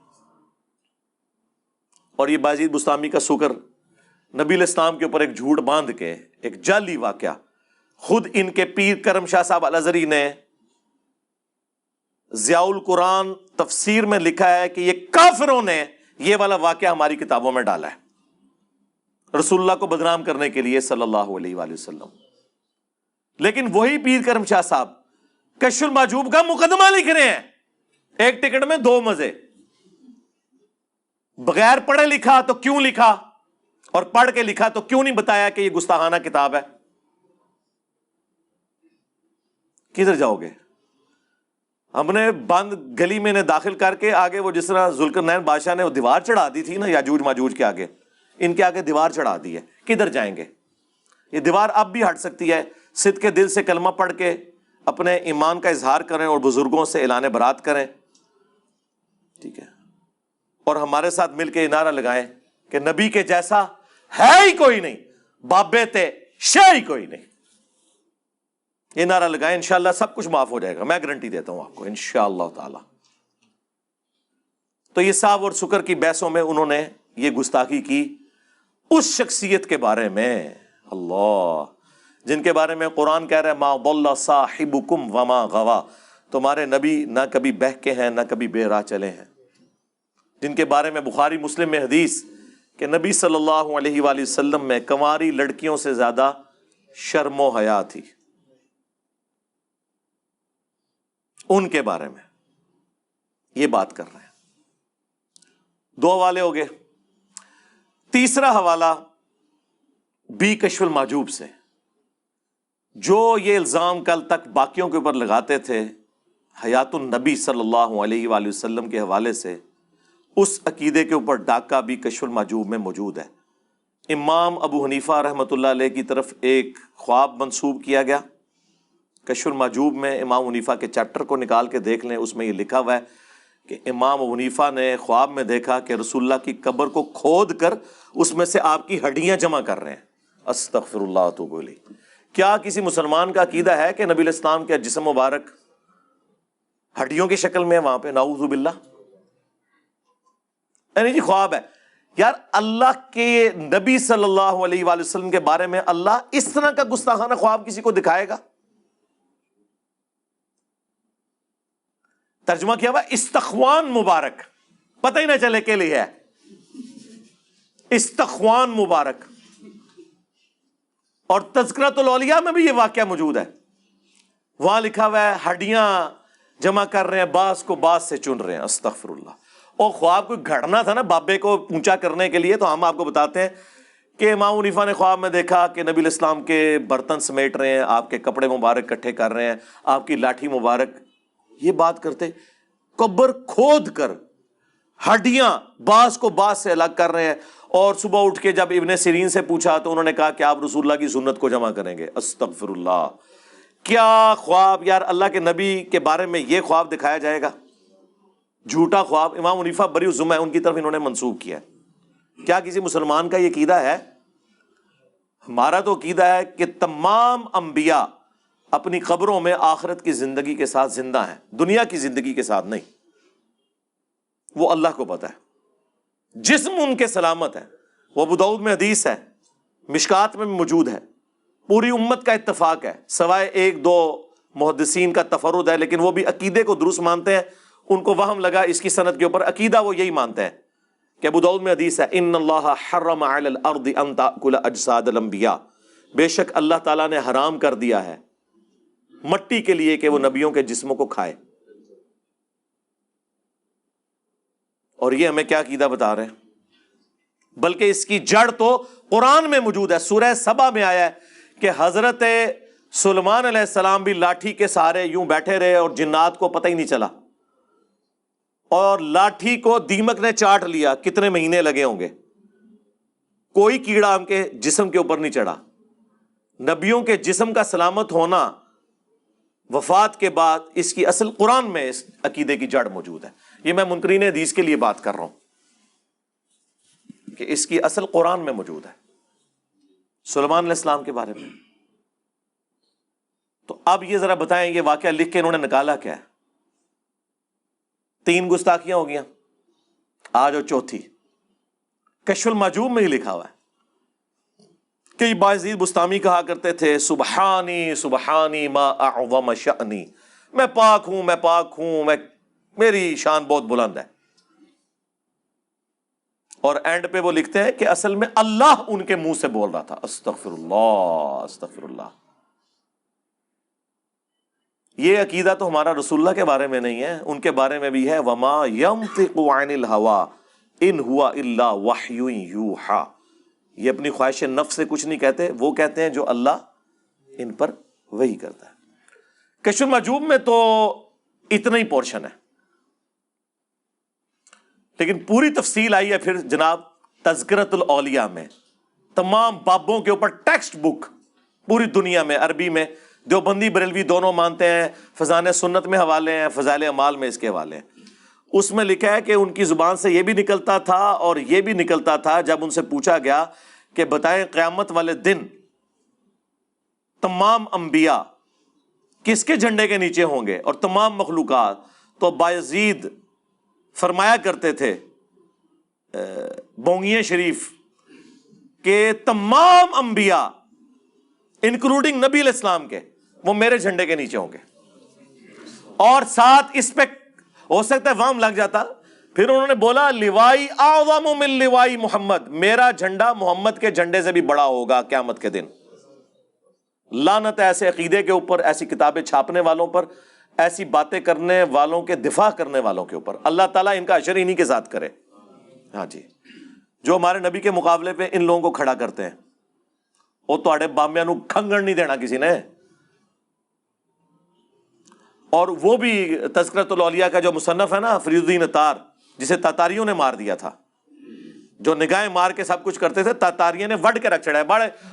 اور یہ بازید بستامی کا سکر نبی علیہ السلام کے اوپر ایک جھوٹ باندھ کے ایک جعلی واقعہ, خود ان کے پیر کرم شاہ صاحب الازہری نے ضیاء القرآن تفسیر میں لکھا ہے کہ یہ کافروں نے یہ والا واقعہ ہماری کتابوں میں ڈالا ہے رسول اللہ کو بدنام کرنے کے لیے صلی اللہ علیہ وآلہ وسلم. لیکن وہی پیر کرم شاہ صاحب کشف المحجوب کا مقدمہ لکھ رہے ہیں, ایک ٹکٹ میں 2 مزے. بغیر پڑھے لکھا تو کیوں لکھا, اور پڑھ کے لکھا تو کیوں نہیں بتایا کہ یہ گستاخانہ کتاب ہے. کدھر جاؤ گے؟ ہم نے بند گلی میں انہیں داخل کر کے آگے وہ جس طرح ذوالقرنین بادشاہ نے وہ دیوار چڑھا دی تھی نا یاجوج ماجوج کے آگے، ان کے آگے دیوار چڑھا دی ہے. کدھر جائیں گے؟ یہ دیوار اب بھی ہٹ سکتی ہے. صدق کے دل سے کلمہ پڑھ کے اپنے ایمان کا اظہار کریں اور بزرگوں سے اعلان برات کریں، ٹھیک ہے، اور ہمارے ساتھ مل کے یہ نعرہ لگائیں کہ نبی کے جیسا ہے ہی کوئی نہیں، بابے تے شے ہی کوئی نہیں. یہ نعرہ لگائیں، انشاءاللہ سب کچھ معاف ہو جائے گا، میں گارنٹی دیتا ہوں آپ کو انشاءاللہ تعالی. تو یہ صاحب اور سکر کی بحثوں میں انہوں نے یہ گستاخی کی اس شخصیت کے بارے میں، اللہ، جن کے بارے میں قرآن کہہ رہا ہے ما ضل صاحبکم وما غوا، تمہارے نبی نہ کبھی بہکے ہیں نہ کبھی بے راہ چلے ہیں، جن کے بارے میں بخاری مسلم میں حدیث کہ نبی صلی اللہ علیہ وآلہ وسلم میں کنواری لڑکیوں سے زیادہ شرم و حیا تھی. ان کے بارے میں یہ بات کر رہے ہیں. 2 حوالے ہو گئے. تیسرا حوالہ بی کشف المحجوب سے، جو یہ الزام کل تک باقیوں کے اوپر لگاتے تھے حیات النبی صلی اللہ علیہ وآلہ وسلم کے حوالے سے، اس عقیدے کے اوپر ڈاکہ بھی کشف المحجوب میں موجود ہے. امام ابو حنیفہ رحمۃ اللہ علیہ کی طرف ایک خواب منسوب کیا گیا. کشف المحجوب میں امام حنیفہ کے چیپٹر کو نکال کے دیکھ لیں، اس میں یہ لکھا ہوا ہے کہ امام ابو حنیفہ نے خواب میں دیکھا کہ رسول اللہ کی قبر کو کھود کر اس میں سے آپ کی ہڈیاں جمع کر رہے ہیں. استغفر اللہ واتوب الیہ. کیا کسی مسلمان کا عقیدہ ہے کہ نبی علیہ السلام کے جسم مبارک ہڈیوں کی شکل میں ہے وہاں پہ؟ نعوذ باللہ. یعنی جی خواب ہے. یار اللہ کے نبی صلی اللہ علیہ وآلہ وسلم کے بارے میں اللہ اس طرح کا گستاخانہ خواب کسی کو دکھائے گا؟ ترجمہ کیا ہوا استخوان مبارک، پتہ ہی نہ چلے کے لیے ہے استخوان مبارک. اور تذکرۃ الاولیاء میں بھی یہ واقعہ موجود ہے، وہاں لکھا ہوا ہے ہڈیاں جمع کر رہے ہیں، باس کو باس سے چن رہے ہیں. استغفر اللہ. اور خواب کوئی گھڑنا تھا نا بابے کو اونچا کرنے کے لیے، تو ہم آپ کو بتاتے ہیں کہ امام حنیفہ نے خواب میں دیکھا کہ نبی علیہ السلام کے برتن سمیٹ رہے ہیں، آپ کے کپڑے مبارک اکٹھے کر رہے ہیں، آپ کی لاٹھی مبارک. یہ بات کرتے قبر کھود کر ہڈیاں باس کو باس سے الگ کر رہے ہیں. اور صبح اٹھ کے جب ابن سیرین سے پوچھا تو انہوں نے کہا کہ آپ رسول اللہ کی سنت کو جمع کریں گے. استغفر اللہ. کیا خواب یار اللہ کے نبی کے بارے میں یہ خواب دکھایا جائے گا؟ جھوٹا خواب. امام حنیفہ بری الذمہ ہے، ان کی طرف انہوں نے منسوب کیا. کیا کسی مسلمان کا یہ عقیدہ ہے؟ ہمارا تو عقیدہ ہے کہ تمام انبیاء اپنی قبروں میں آخرت کی زندگی کے ساتھ زندہ ہیں، دنیا کی زندگی کے ساتھ نہیں. وہ اللہ کو پتہ ہے. جسم ان کے سلامت ہے. وہ ابو داؤد میں حدیث ہے، مشکات میں موجود ہے، پوری امت کا اتفاق ہے، سوائے 1-2 محدثین کا تفرد ہے، لیکن وہ بھی عقیدے کو درست مانتے ہیں. ان کو وہم لگا اس کی سند کے اوپر، عقیدہ وہ یہی مانتے ہیں کہ ابو داؤد میں حدیث ہے ان اللہ حرم علی الارض ان تاکل اجساد الانبیاء، بے شک اللہ تعالیٰ نے حرام کر دیا ہے مٹی کے لیے کہ وہ نبیوں کے جسموں کو کھائے. اور یہ ہمیں کیا عقیدہ بتا رہے ہیں؟ بلکہ اس کی جڑ تو قرآن میں موجود ہے. سورہ سبا میں آیا ہے کہ حضرت سلیمان علیہ السلام بھی لاٹھی کے سہارے یوں بیٹھے رہے اور جنات کو پتہ ہی نہیں چلا، اور لاٹھی کو دیمک نے چاٹ لیا. کتنے مہینے لگے ہوں گے، کوئی کیڑا ان کے جسم کے اوپر نہیں چڑھا. نبیوں کے جسم کا سلامت ہونا وفات کے بعد اس کی اصل قرآن میں اس عقیدے کی جڑ موجود ہے. یہ میں منکرین حدیث کے لیے بات کر رہا ہوں کہ اس کی اصل قرآن میں موجود ہے سلیمان علیہ السلام کے بارے میں. تو اب یہ ذرا بتائیں یہ واقعہ لکھ کے انہوں نے نکالا کیا ہے؟ 3 گستاخیاں ہو گیا، آج اور چوتھی. کشف المحجوب میں ہی لکھا ہوا ہے کہ باعزید بستامی کہا کرتے تھے سبحانی سبحانی ما اعظم شأنی، میں پاک ہوں، میں پاک ہوں، میری شان بہت بلند ہے. اور اینڈ پہ وہ لکھتے ہیں کہ اصل میں اللہ ان کے منہ سے بول رہا تھا. استغفر اللہ استغفر اللہ. یہ عقیدہ تو ہمارا رسول اللہ کے بارے میں نہیں ہے، ان کے بارے میں بھی ہے وما ينطق عن الهوى ان هو الا وحی یوحى. یہ اپنی خواہش نفس سے کچھ نہیں کہتے، وہ کہتے ہیں جو اللہ ان پر وحی کرتا ہے. کشف المحجوب میں تو اتنا ہی پورشن ہے. لیکن پوری تفصیل آئی ہے پھر جناب تذکرۃ الاولیاء میں. تمام بابوں کے اوپر ٹیکسٹ بک پوری دنیا میں عربی میں، دیوبندی بریلوی دونوں مانتے ہیں، فضائل سنت میں حوالے ہیں، فضائل اعمال میں اس کے حوالے ہیں. اس میں لکھا ہے کہ ان کی زبان سے یہ بھی نکلتا تھا اور یہ بھی نکلتا تھا جب ان سے پوچھا گیا کہ بتائیں قیامت والے دن تمام انبیاء کس کے جھنڈے کے نیچے ہوں گے اور تمام مخلوقات، تو بایزید فرمایا کرتے تھے بونگیے شریف کہ تمام انبیاء انکلوڈنگ نبی علیہ السلام کے وہ میرے جھنڈے کے نیچے ہوں گے. اور ساتھ اس پہ ہو سکتا ہے وام لگ جاتا، پھر انہوں نے بولا لوائی اعظم من لوائی محمد، میرا جھنڈا محمد کے جھنڈے سے بھی بڑا ہوگا قیامت کے دن. لعنت ایسے عقیدے کے اوپر، ایسی کتابیں چھاپنے والوں پر، ایسی باتیں کرنے والوں کے دفاع کرنے والوں کے اوپر. اللہ تعالیٰ ان کا اشر انہی کے ساتھ کرے. ہاں جی، جو ہمارے نبی کے مقابلے پہ ان لوگوں کو کھڑا کرتے ہیں، وہ تواڈے بامبیاں نو کھنگن نہیں دینا کسی نے. اور وہ بھی تذکرۃ الاولیاء کا جو مصنف ہے نا فرید الدین اتار، جسے تاتاریوں نے مار دیا تھا، جو نگاہیں مار کے سب کچھ کرتے تھے، تاتاریوں نے وڈ کے رکھ چڑھا ہے.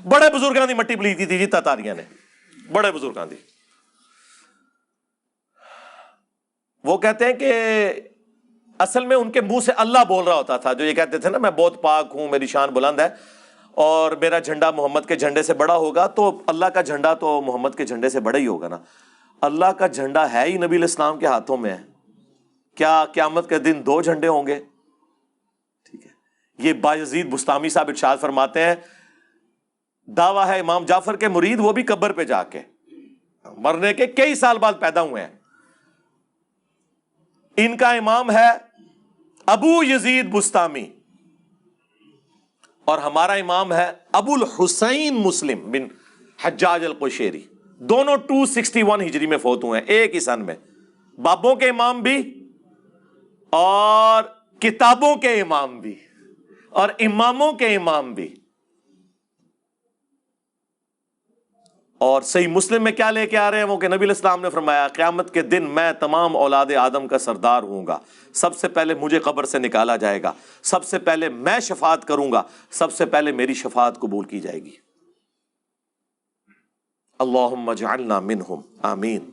بڑے بزرگاں دی مٹی پلیتی تھی جی تاتاریوں نے، بڑے بزرگاں دی. وہ کہتے ہیں کہ اصل میں ان کے منہ سے اللہ بول رہا ہوتا تھا، جو یہ کہتے تھے نا میں بہت پاک ہوں، میری شان بلند ہے اور میرا جھنڈا محمد کے جھنڈے سے بڑا ہوگا. تو اللہ کا جھنڈا تو محمد کے جھنڈے سے بڑا ہی ہوگا نا. اللہ کا جھنڈا ہے ہی نبی علیہ السلام کے ہاتھوں میں ہے. کیا قیامت کے دن دو جھنڈے ہوں گے؟ ٹھیک ہے. یہ بایزید بستامی صاحب ارشاد فرماتے ہیں، دعویٰ ہے امام جعفر کے مرید، وہ بھی قبر پہ جا کے مرنے کے کئی سال بعد پیدا ہوئے ہیں. ان کا امام ہے ابو یزید بستامی اور ہمارا امام ہے ابو الحسین مسلم بن حجاج القشیری. دونوں 261 ہجری میں فوت ہوئے ہیں، ایک ہی سن میں. بابوں کے امام بھی اور کتابوں کے امام بھی اور اماموں کے امام بھی. اور صحیح مسلم میں کیا لے کے آ رہے ہیں وہ کہ نبی علیہ السلام نے فرمایا قیامت کے دن میں تمام اولاد آدم کا سردار ہوں گا، سب سے پہلے مجھے قبر سے نکالا جائے گا، سب سے پہلے میں شفاعت کروں گا، سب سے پہلے میری شفاعت قبول کی جائے گی. اللہم اجعلنا منہم آمین.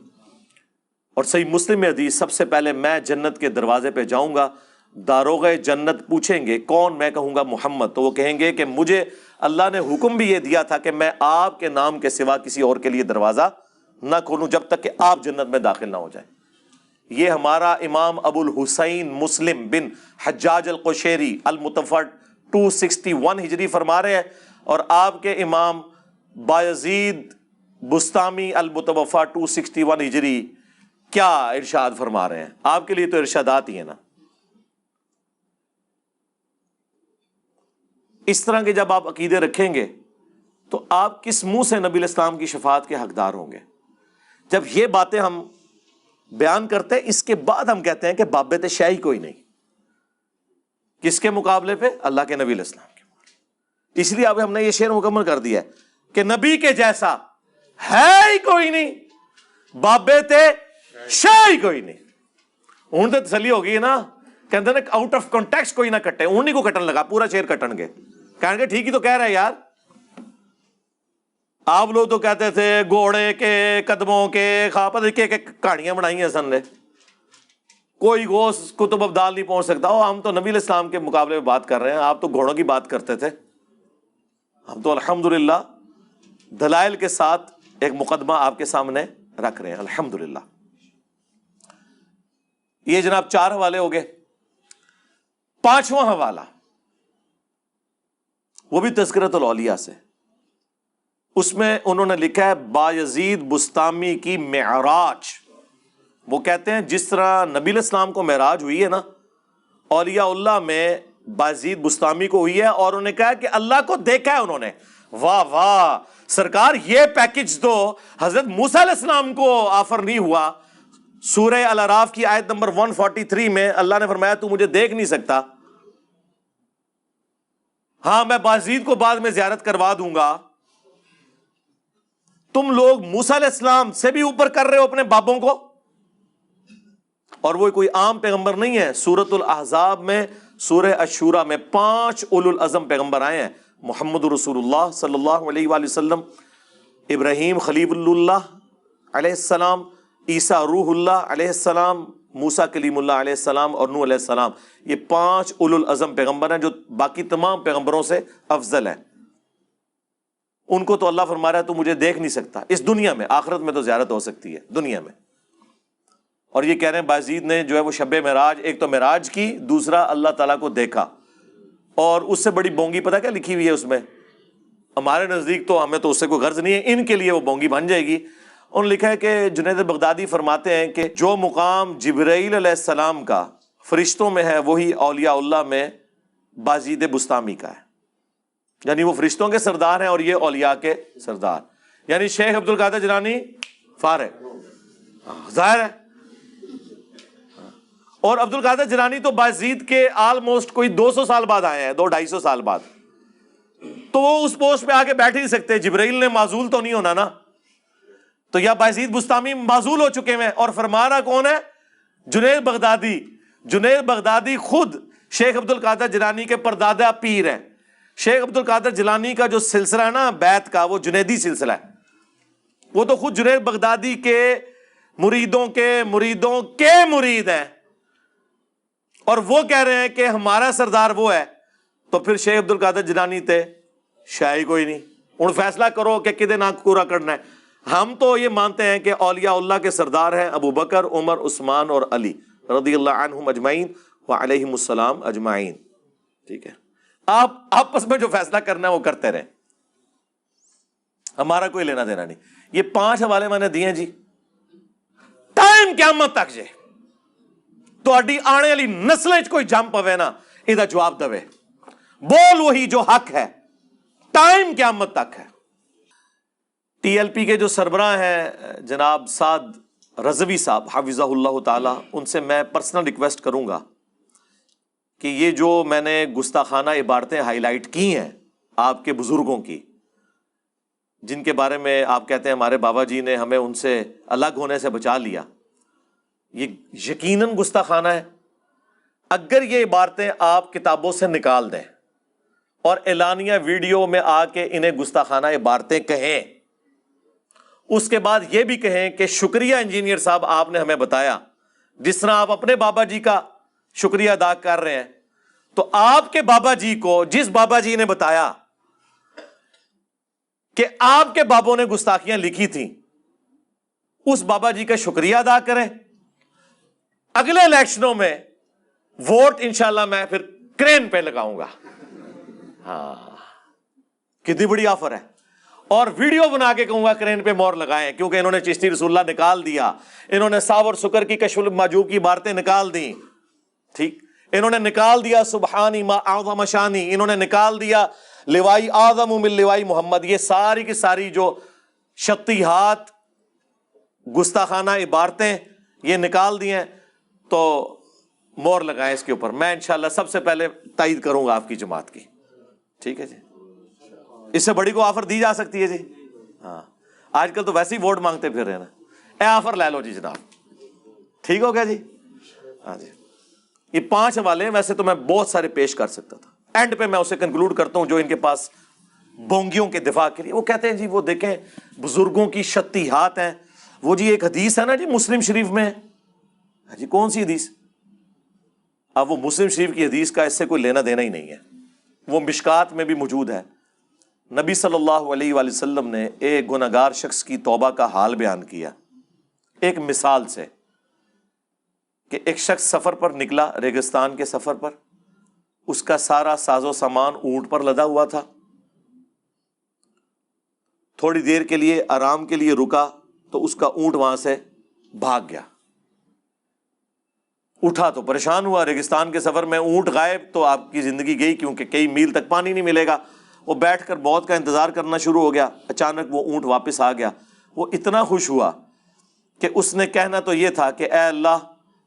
اور صحیح مسلم میں حدیث، سب سے پہلے میں جنت کے دروازے پہ جاؤں گا، داروغ جنت پوچھیں گے کون؟ میں کہوں گا محمد. تو وہ کہیں گے کہ مجھے اللہ نے حکم بھی یہ دیا تھا کہ میں آپ کے نام کے سوا کسی اور کے لیے دروازہ نہ کھولوں جب تک کہ آپ جنت میں داخل نہ ہو جائیں. یہ ہمارا امام ابو الحسین مسلم بن حجاج القشیری المتوفی 261 ہجری فرما رہے ہیں، اور آپ کے امام بایزید بستامی المتوفی 261 ہجری کیا ارشاد فرما رہے ہیں. آپ کے لیے تو ارشادات ہی ہیں نا. اس طرح کے جب آپ عقیدے رکھیں گے تو آپ کس منہ سے نبی الاسلام کی شفاعت کے حقدار ہوں گے؟ جب یہ باتیں ہم بیان کرتے ہیں، اس کے بعد ہم کہتے ہیں کہ بابت شیعی کوئی نہیں. کس کے مقابلے پہ؟ اللہ کے نبی علیہ السلام کے. اس لیے اب ہم نے یہ شعر مکمل کر دیا ہے کہ نبی کے جیسا ہے ہی کوئی نہیں، بابت شیعی کوئی نہیں. ہوں تو تسلی ہو گئی نا، کہتے نا آؤٹ آف کانٹیکسٹ کوئی نہ کٹے. ہوں نہیں کو کٹن لگا، پورا شعر کٹن گے، کہیں گے ٹھیک ہی تو کہہ رہے یار. آپ لوگ تو کہتے تھے گھوڑے کے قدموں کے خاپت کے کہانیاں بنائی ہیں سن لے، کوئی غوث کتب ابدال نہیں پہنچ سکتا. ہم تو نبی علیہ السلام کے مقابلے میں بات کر رہے ہیں، آپ تو گھوڑوں کی بات کرتے تھے. ہم تو الحمدللہ دلائل کے ساتھ ایک مقدمہ آپ کے سامنے رکھ رہے ہیں الحمدللہ. یہ جناب 4 حوالے ہو گئے. 5واں حوالہ وہ بھی تذکرۃ الاولیاء سے. اس میں انہوں نے لکھا ہے بایزید بستامی کی معراج. وہ کہتے ہیں جس طرح نبی علیہ السلام کو معراج ہوئی ہے نا، اولیاء اللہ میں بایزید بستامی کو ہوئی ہے. اور انہوں نے کہا کہ اللہ کو دیکھا ہے انہوں نے. واہ واہ سرکار، یہ پیکج تو حضرت موسیٰ علیہ السلام کو آفر نہیں ہوا. سورہ الاعراف کی آیت نمبر 143 میں اللہ نے فرمایا تو مجھے دیکھ نہیں سکتا، ہاں میں بایزید کو بعد میں زیارت کروا دوں گا. تم لوگ موسیٰ علیہ السلام سے بھی اوپر کر رہے ہو اپنے بابوں کو. اور وہ کوئی عام پیغمبر نہیں ہے. سورۃ الاحزاب میں سورہ الشورى میں 5 اولو العزم پیغمبر آئے ہیں. محمد رسول اللہ صلی اللہ علیہ وآلہ وسلم، ابراہیم خلیل اللہ علیہ السلام، عیسیٰ روح اللہ علیہ السلام، موسیٰ کلیم اللہ علیہ السلام اور نوح علیہ السلام. یہ 5 اولو العزم پیغمبر ہیں جو باقی تمام پیغمبروں سے افضل ہیں. ان کو تو اللہ فرما رہا ہے تو مجھے دیکھ نہیں سکتا اس دنیا میں، آخرت میں تو زیارت ہو سکتی ہے دنیا میں. اور یہ کہہ رہے ہیں بازید نے جو ہے وہ شب معراج، ایک تو معراج کی، دوسرا اللہ تعالیٰ کو دیکھا. اور اس سے بڑی بونگی پتہ کیا لکھی ہوئی ہے اس میں؟ ہمارے نزدیک تو ہمیں تو اس سے کوئی غرض نہیں ہے، ان کے لیے وہ بونگی بن جائے گی. انہوں نے لکھا ہے کہ جنید بغدادی فرماتے ہیں کہ جو مقام جبرائیل علیہ السلام کا فرشتوں میں ہے وہی اولیاء اللہ میں بازید بستامی کا ہے. یعنی وہ فرشتوں کے سردار ہیں اور یہ اولیاء کے سردار. یعنی شیخ عبد القادر جیلانی فارغ ظاہر ہے. اور عبد القادر جیلانی تو بازید کے آلموسٹ کوئی 200 سال بعد آئے ہیں، 200-250 سال بعد. تو وہ اس پوسٹ پہ آ کے بیٹھ ہی نہیں سکتے. جبرائیل نے معزول تو نہیں ہونا نا. تو یا بازید بستامی معزول ہو چکے ہیں. اور فرما رہا کون ہے؟ جنید بغدادی. جنید بغدادی خود شیخ عبد القادر جیلانی کے پردادا پیر ہیں. شیخ عبد القادر جیلانی کا جو سلسلہ ہے نا بیت کا، وہ جنیدی سلسلہ ہے. وہ تو خود جنید بغدادی کے مریدوں کے مرید ہیں. اور وہ کہہ رہے ہیں کہ ہمارا سردار وہ ہے. تو پھر شیخ عبد القادر جیلانی تے شاہی کوئی نہیں. ہوں فیصلہ کرو کہ کدے نہ پورا کرنا ہے. ہم تو یہ مانتے ہیں کہ اولیاء اللہ کے سردار ہیں ابو بکر، عمر، عثمان اور علی رضی اللہ عنہم اجمعین وعلیہم السلام اجمعین. ٹھیک ہے، آپ آپس میں جو فیصلہ کرنا ہے وہ کرتے رہیں، ہمارا کوئی لینا دینا نہیں. یہ 5 حوالے میں نے دیے جی. ٹائم قیامت تک جے تہاڈی آنے والی نسلیں کوئی جم پوے نا یہ جواب دے، بول وہی جو حق ہے. ٹائم قیامت تک ہے. ٹی ایل پی کے جو سربراہ ہیں جناب سعد رضوی صاحب حفظہ اللہ تعالی، ان سے میں پرسنل ریکویسٹ کروں گا کہ یہ جو میں نے گستاخانہ عبارتیں ہائی لائٹ کی ہیں آپ کے بزرگوں کی، جن کے بارے میں آپ کہتے ہیں ہمارے بابا جی نے ہمیں ان سے الگ ہونے سے بچا لیا، یہ یقیناً گستاخانہ ہے. اگر یہ عبارتیں آپ کتابوں سے نکال دیں اور اعلانیہ ویڈیو میں آ کے انہیں گستاخانہ عبارتیں کہیں، اس کے بعد یہ بھی کہیں کہ شکریہ انجینئر صاحب آپ نے ہمیں بتایا، جس طرح آپ اپنے بابا جی کا شکریہ ادا کر رہے ہیں، تو آپ کے بابا جی کو جس بابا جی نے بتایا کہ آپ کے بابوں نے گستاخیاں لکھی تھیں، اس بابا جی کا شکریہ ادا کریں. اگلے الیکشنوں میں ووٹ انشاءاللہ میں پھر کرین پہ لگاؤں گا. ہاں کتنی بڑی آفر ہے. اور ویڈیو بنا کے کہوں گا کرین پہ مور لگائیں، کیونکہ انہوں نے چشتی رسول اللہ نکال دیا، انہوں نے ساور سکر کی کشف المحجوب کی عبارتیں نکال دیں. ٹھیک، انہوں نے نکال دیا سبحانی ما اعظم شانی، انہوں نے نکال دیا لوائی اعظم من لوائی محمد. یہ ساری کی ساری جو شتیہات گستاخانہ عبارتیں یہ نکال دی ہیں، تو مور لگائیں اس کے اوپر. میں انشاءاللہ سب سے پہلے تائید کروں گا آپ کی جماعت کی. ٹھیک ہے جی، اس سے بڑی کو آفر دی جا سکتی ہے جی. ہاں آج کل تو ویسے ہی ووٹ مانگتے پھر رہے نا، اے آفر لے لو جی جناب. ٹھیک ہو گیا جی. ہاں جی، یہ 5 حوالے ہیں، ویسے تو میں بہت سارے پیش کر سکتا تھا. اینڈ پہ میں اسے کنکلوڈ کرتا ہوں جو ان کے پاس بونگیوں کے دفاع کے لیے. وہ کہتے ہیں جی وہ دیکھیں بزرگوں کی شتیہات ہیں. وہ جی ایک حدیث ہے نا جی مسلم شریف میں. جی کون سی حدیث؟ اب وہ مسلم شریف کی حدیث کا اس سے کوئی لینا دینا ہی نہیں ہے. وہ مشکات میں بھی موجود ہے. نبی صلی اللہ علیہ وآلہ وسلم نے ایک گنہگار شخص کی توبہ کا حال بیان کیا ایک مثال سے، کہ ایک شخص سفر پر نکلا، ریگستان کے سفر پر. اس کا سارا ساز و سامان اونٹ پر لدا ہوا تھا. تھوڑی دیر کے لیے آرام کے لیے رکا تو اس کا اونٹ وہاں سے بھاگ گیا. اٹھا تو پریشان ہوا، ریگستان کے سفر میں اونٹ غائب تو آپ کی زندگی گئی، کیونکہ کئی میل تک پانی نہیں ملے گا. وہ بیٹھ کر موت کا انتظار کرنا شروع ہو گیا. اچانک وہ اونٹ واپس آ گیا. وہ اتنا خوش ہوا کہ اس نے کہنا تو یہ تھا کہ اے اللہ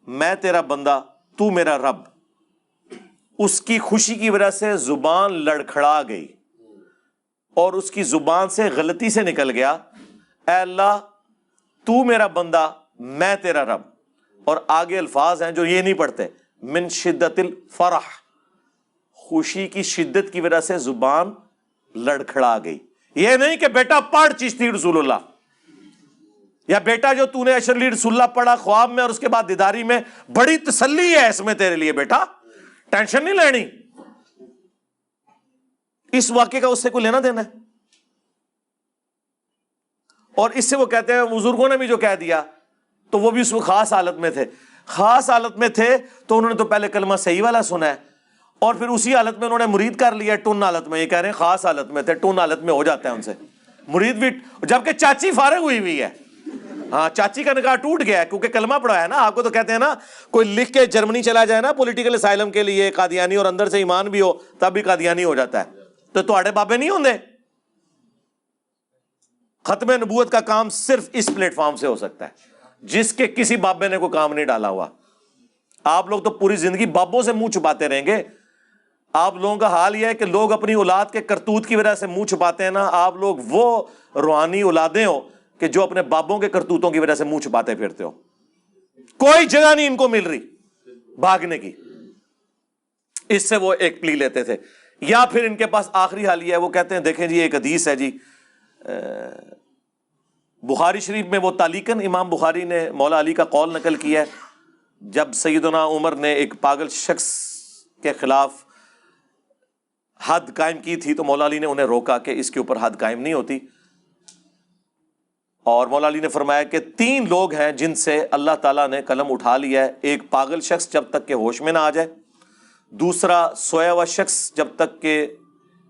میں تیرا بندہ، تو میرا رب. اس کی خوشی کی وجہ سے زبان لڑکھڑا گئی اور اس کی زبان سے غلطی سے نکل گیا اے اللہ تو میرا بندہ میں تیرا رب. اور آگے الفاظ ہیں جو یہ نہیں پڑھتے، من شدت الفرح، خوشی کی شدت کی وجہ سے زبان لڑکھڑا گئی. یہ نہیں کہ بیٹا پڑھ چشتی رسول اللہ، یا بیٹا جو تو نے اشرلی رسول اللہ پڑھا خواب میں اور اس کے بعد دیداری میں، بڑی تسلی ہے اس میں تیرے لیے بیٹا، ٹینشن نہیں لینی. اس واقعے کا اس سے کوئی لینا دینا ہے؟ اور اس سے وہ کہتے ہیں بزرگوں نے بھی جو کہہ دیا تو وہ بھی اس وقت خاص حالت میں تھے. خاص حالت میں تھے تو انہوں نے تو پہلے کلمہ صحیح والا سنا ہے اور پھر اسی حالت میں انہوں نے مرید کر لیا ٹن حالت میں. یہ کہہ رہے ہیں خاص حالت میں تھے، ٹن حالت میں ہو جاتا ہے ان سے مرید بھی، جبکہ چاچی فارغ ہوئی ہے. ہاں چاچی کا نکاح ٹوٹ گیا ہے کیونکہ کلمہ پڑھا ہے نا. آپ کو تو کہتے ہیں نا کوئی لکھ کے جرمنی چلا جائے نا پولیٹیکل اسائلم کے لیے قادیانی اور اندر سے ایمان بھی ہو تب بھی قادیانی ہو جاتا ہے. تو تواڈے بابے نہیں ہوندے. ختم نبوت کا کام صرف اس پلیٹ فارم سے ہو سکتا ہے جس کے کسی بابے نے کوئی کام نہیں ڈالا ہوا. آپ لوگ تو پوری زندگی بابوں سے منہ چھپاتے رہیں گے. آپ لوگوں کا حال یہ ہے کہ لوگ اپنی اولاد کے کرتوت کی وجہ سے منہ چھپاتے ہیں نا. آپ لوگ وہ روحانی اولادیں ہو کہ جو اپنے بابوں کے کرتوتوں کی وجہ سے منہ چھپاتے پھرتے ہو. کوئی جگہ نہیں ان کو مل رہی بھاگنے کی. اس سے وہ ایک پلی لیتے تھے. یا پھر ان کے پاس آخری حال یہ ہے، وہ کہتے ہیں دیکھیں جی ایک حدیث ہے جی بخاری شریف میں، وہ تعلیقاً امام بخاری نے مولا علی کا قول نقل کیا ہے. جب سیدنا عمر نے ایک پاگل شخص کے خلاف حد قائم کی تھی تو مولا علی نے انہیں روکا کہ اس کے اوپر حد قائم نہیں ہوتی. اور مولا علی نے فرمایا کہ 3 لوگ ہیں جن سے اللہ تعالیٰ نے قلم اٹھا لیا ہے. ایک پاگل شخص جب تک کہ ہوش میں نہ آ جائے، دوسرا سویا ہوا شخص جب تک کہ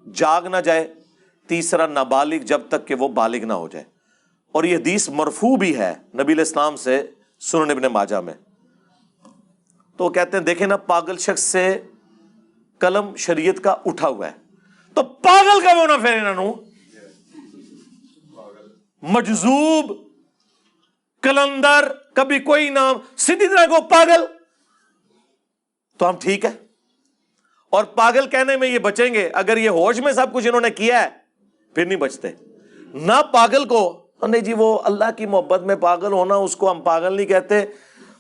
جاگ نہ جائے، تیسرا نابالغ جب تک کہ وہ بالغ نہ ہو جائے. اور یہ حدیث مرفوع بھی ہے نبی علیہ السلام سے سنن ابن ماجہ میں. تو وہ کہتے ہیں دیکھیں نا پاگل شخص سے قلم شریعت کا اٹھا ہوا ہے تو پاگل کا ہونا پھر انہوں مجذوب کلندر کبھی کوئی نام سیدھی طرح کو پاگل تو ہم ٹھیک ہے. اور پاگل کہنے میں یہ بچیں گے اگر یہ ہوش میں سب کچھ انہوں نے کیا ہے پھر نہیں بچتے. نہ پاگل کو نہیں جی وہ اللہ کی محبت میں پاگل ہونا اس کو ہم پاگل نہیں کہتے،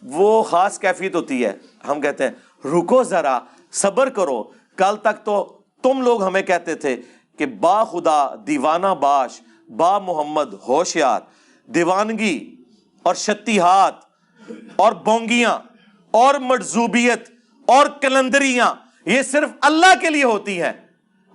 وہ خاص کیفیت ہوتی ہے. ہم کہتے ہیں رکو ذرا صبر کرو، کل تک تو تم لوگ ہمیں کہتے تھے کہ با خدا دیوانہ باش با محمد ہوشیار، دیوانگی اور شتیہات اور بونگیاں اور مجذوبیت اور کلندریاں یہ صرف اللہ کے لیے ہوتی ہیں.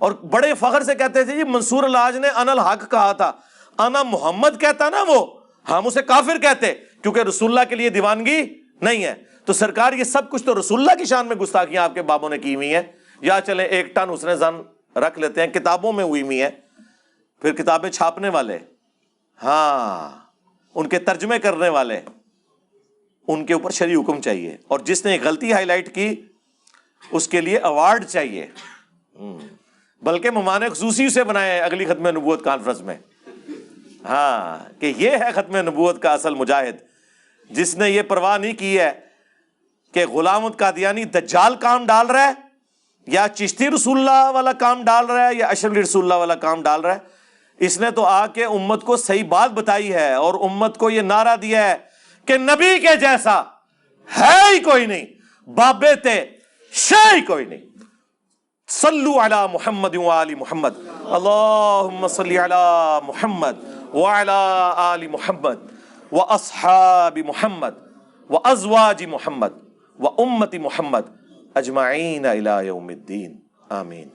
اور بڑے فخر سے کہتے تھے جی منصور الحاج نے انا الحق کہا تھا، انا محمد کہتا نا وہ ہم اسے کافر کہتے کیونکہ رسول اللہ کے لیے دیوانگی نہیں ہے. تو سرکار یہ سب کچھ تو رسول اللہ کی شان میں گستاخیاں آپ کے بابوں نے کی ہوئی ہیں. یا چلیں 1 ٹن اس نے زن رکھ لیتے ہیں، کتابوں میں ہوئی ہوئی ہیں، پھر کتابیں چھاپنے والے، ہاں ان کے ترجمے کرنے والے، ان کے اوپر شرعی حکم چاہیے. اور جس نے غلطی ہائی لائٹ کی اس کے لیے ایوارڈ چاہیے. بلکہ مہمان خصوصی سے بنائے اگلی ختم نبوت کانفرنس میں، ہاں کہ یہ ہے ختم نبوت کا اصل مجاہد جس نے یہ پرواہ نہیں کی ہے کہ غلام قادیانی دجال کام ڈال رہا ہے یا چشتی رسول اللہ والا کام ڈال رہا ہے یا اشرفی رسول اللہ والا کام ڈال رہا ہے. اس نے تو آ کے امت کو صحیح بات بتائی ہے اور امت کو یہ نعرہ دیا ہے کہ نبی کے جیسا ہے ہی کوئی نہیں، بابے تے شے ہی کوئی نہیں. صلو علی محمد وآل محمد، اللہم صلی علی محمد وعلی آل محمد واصحاب محمد وازواج محمد وامت محمد اجمعین الی یوم الدین. آمین.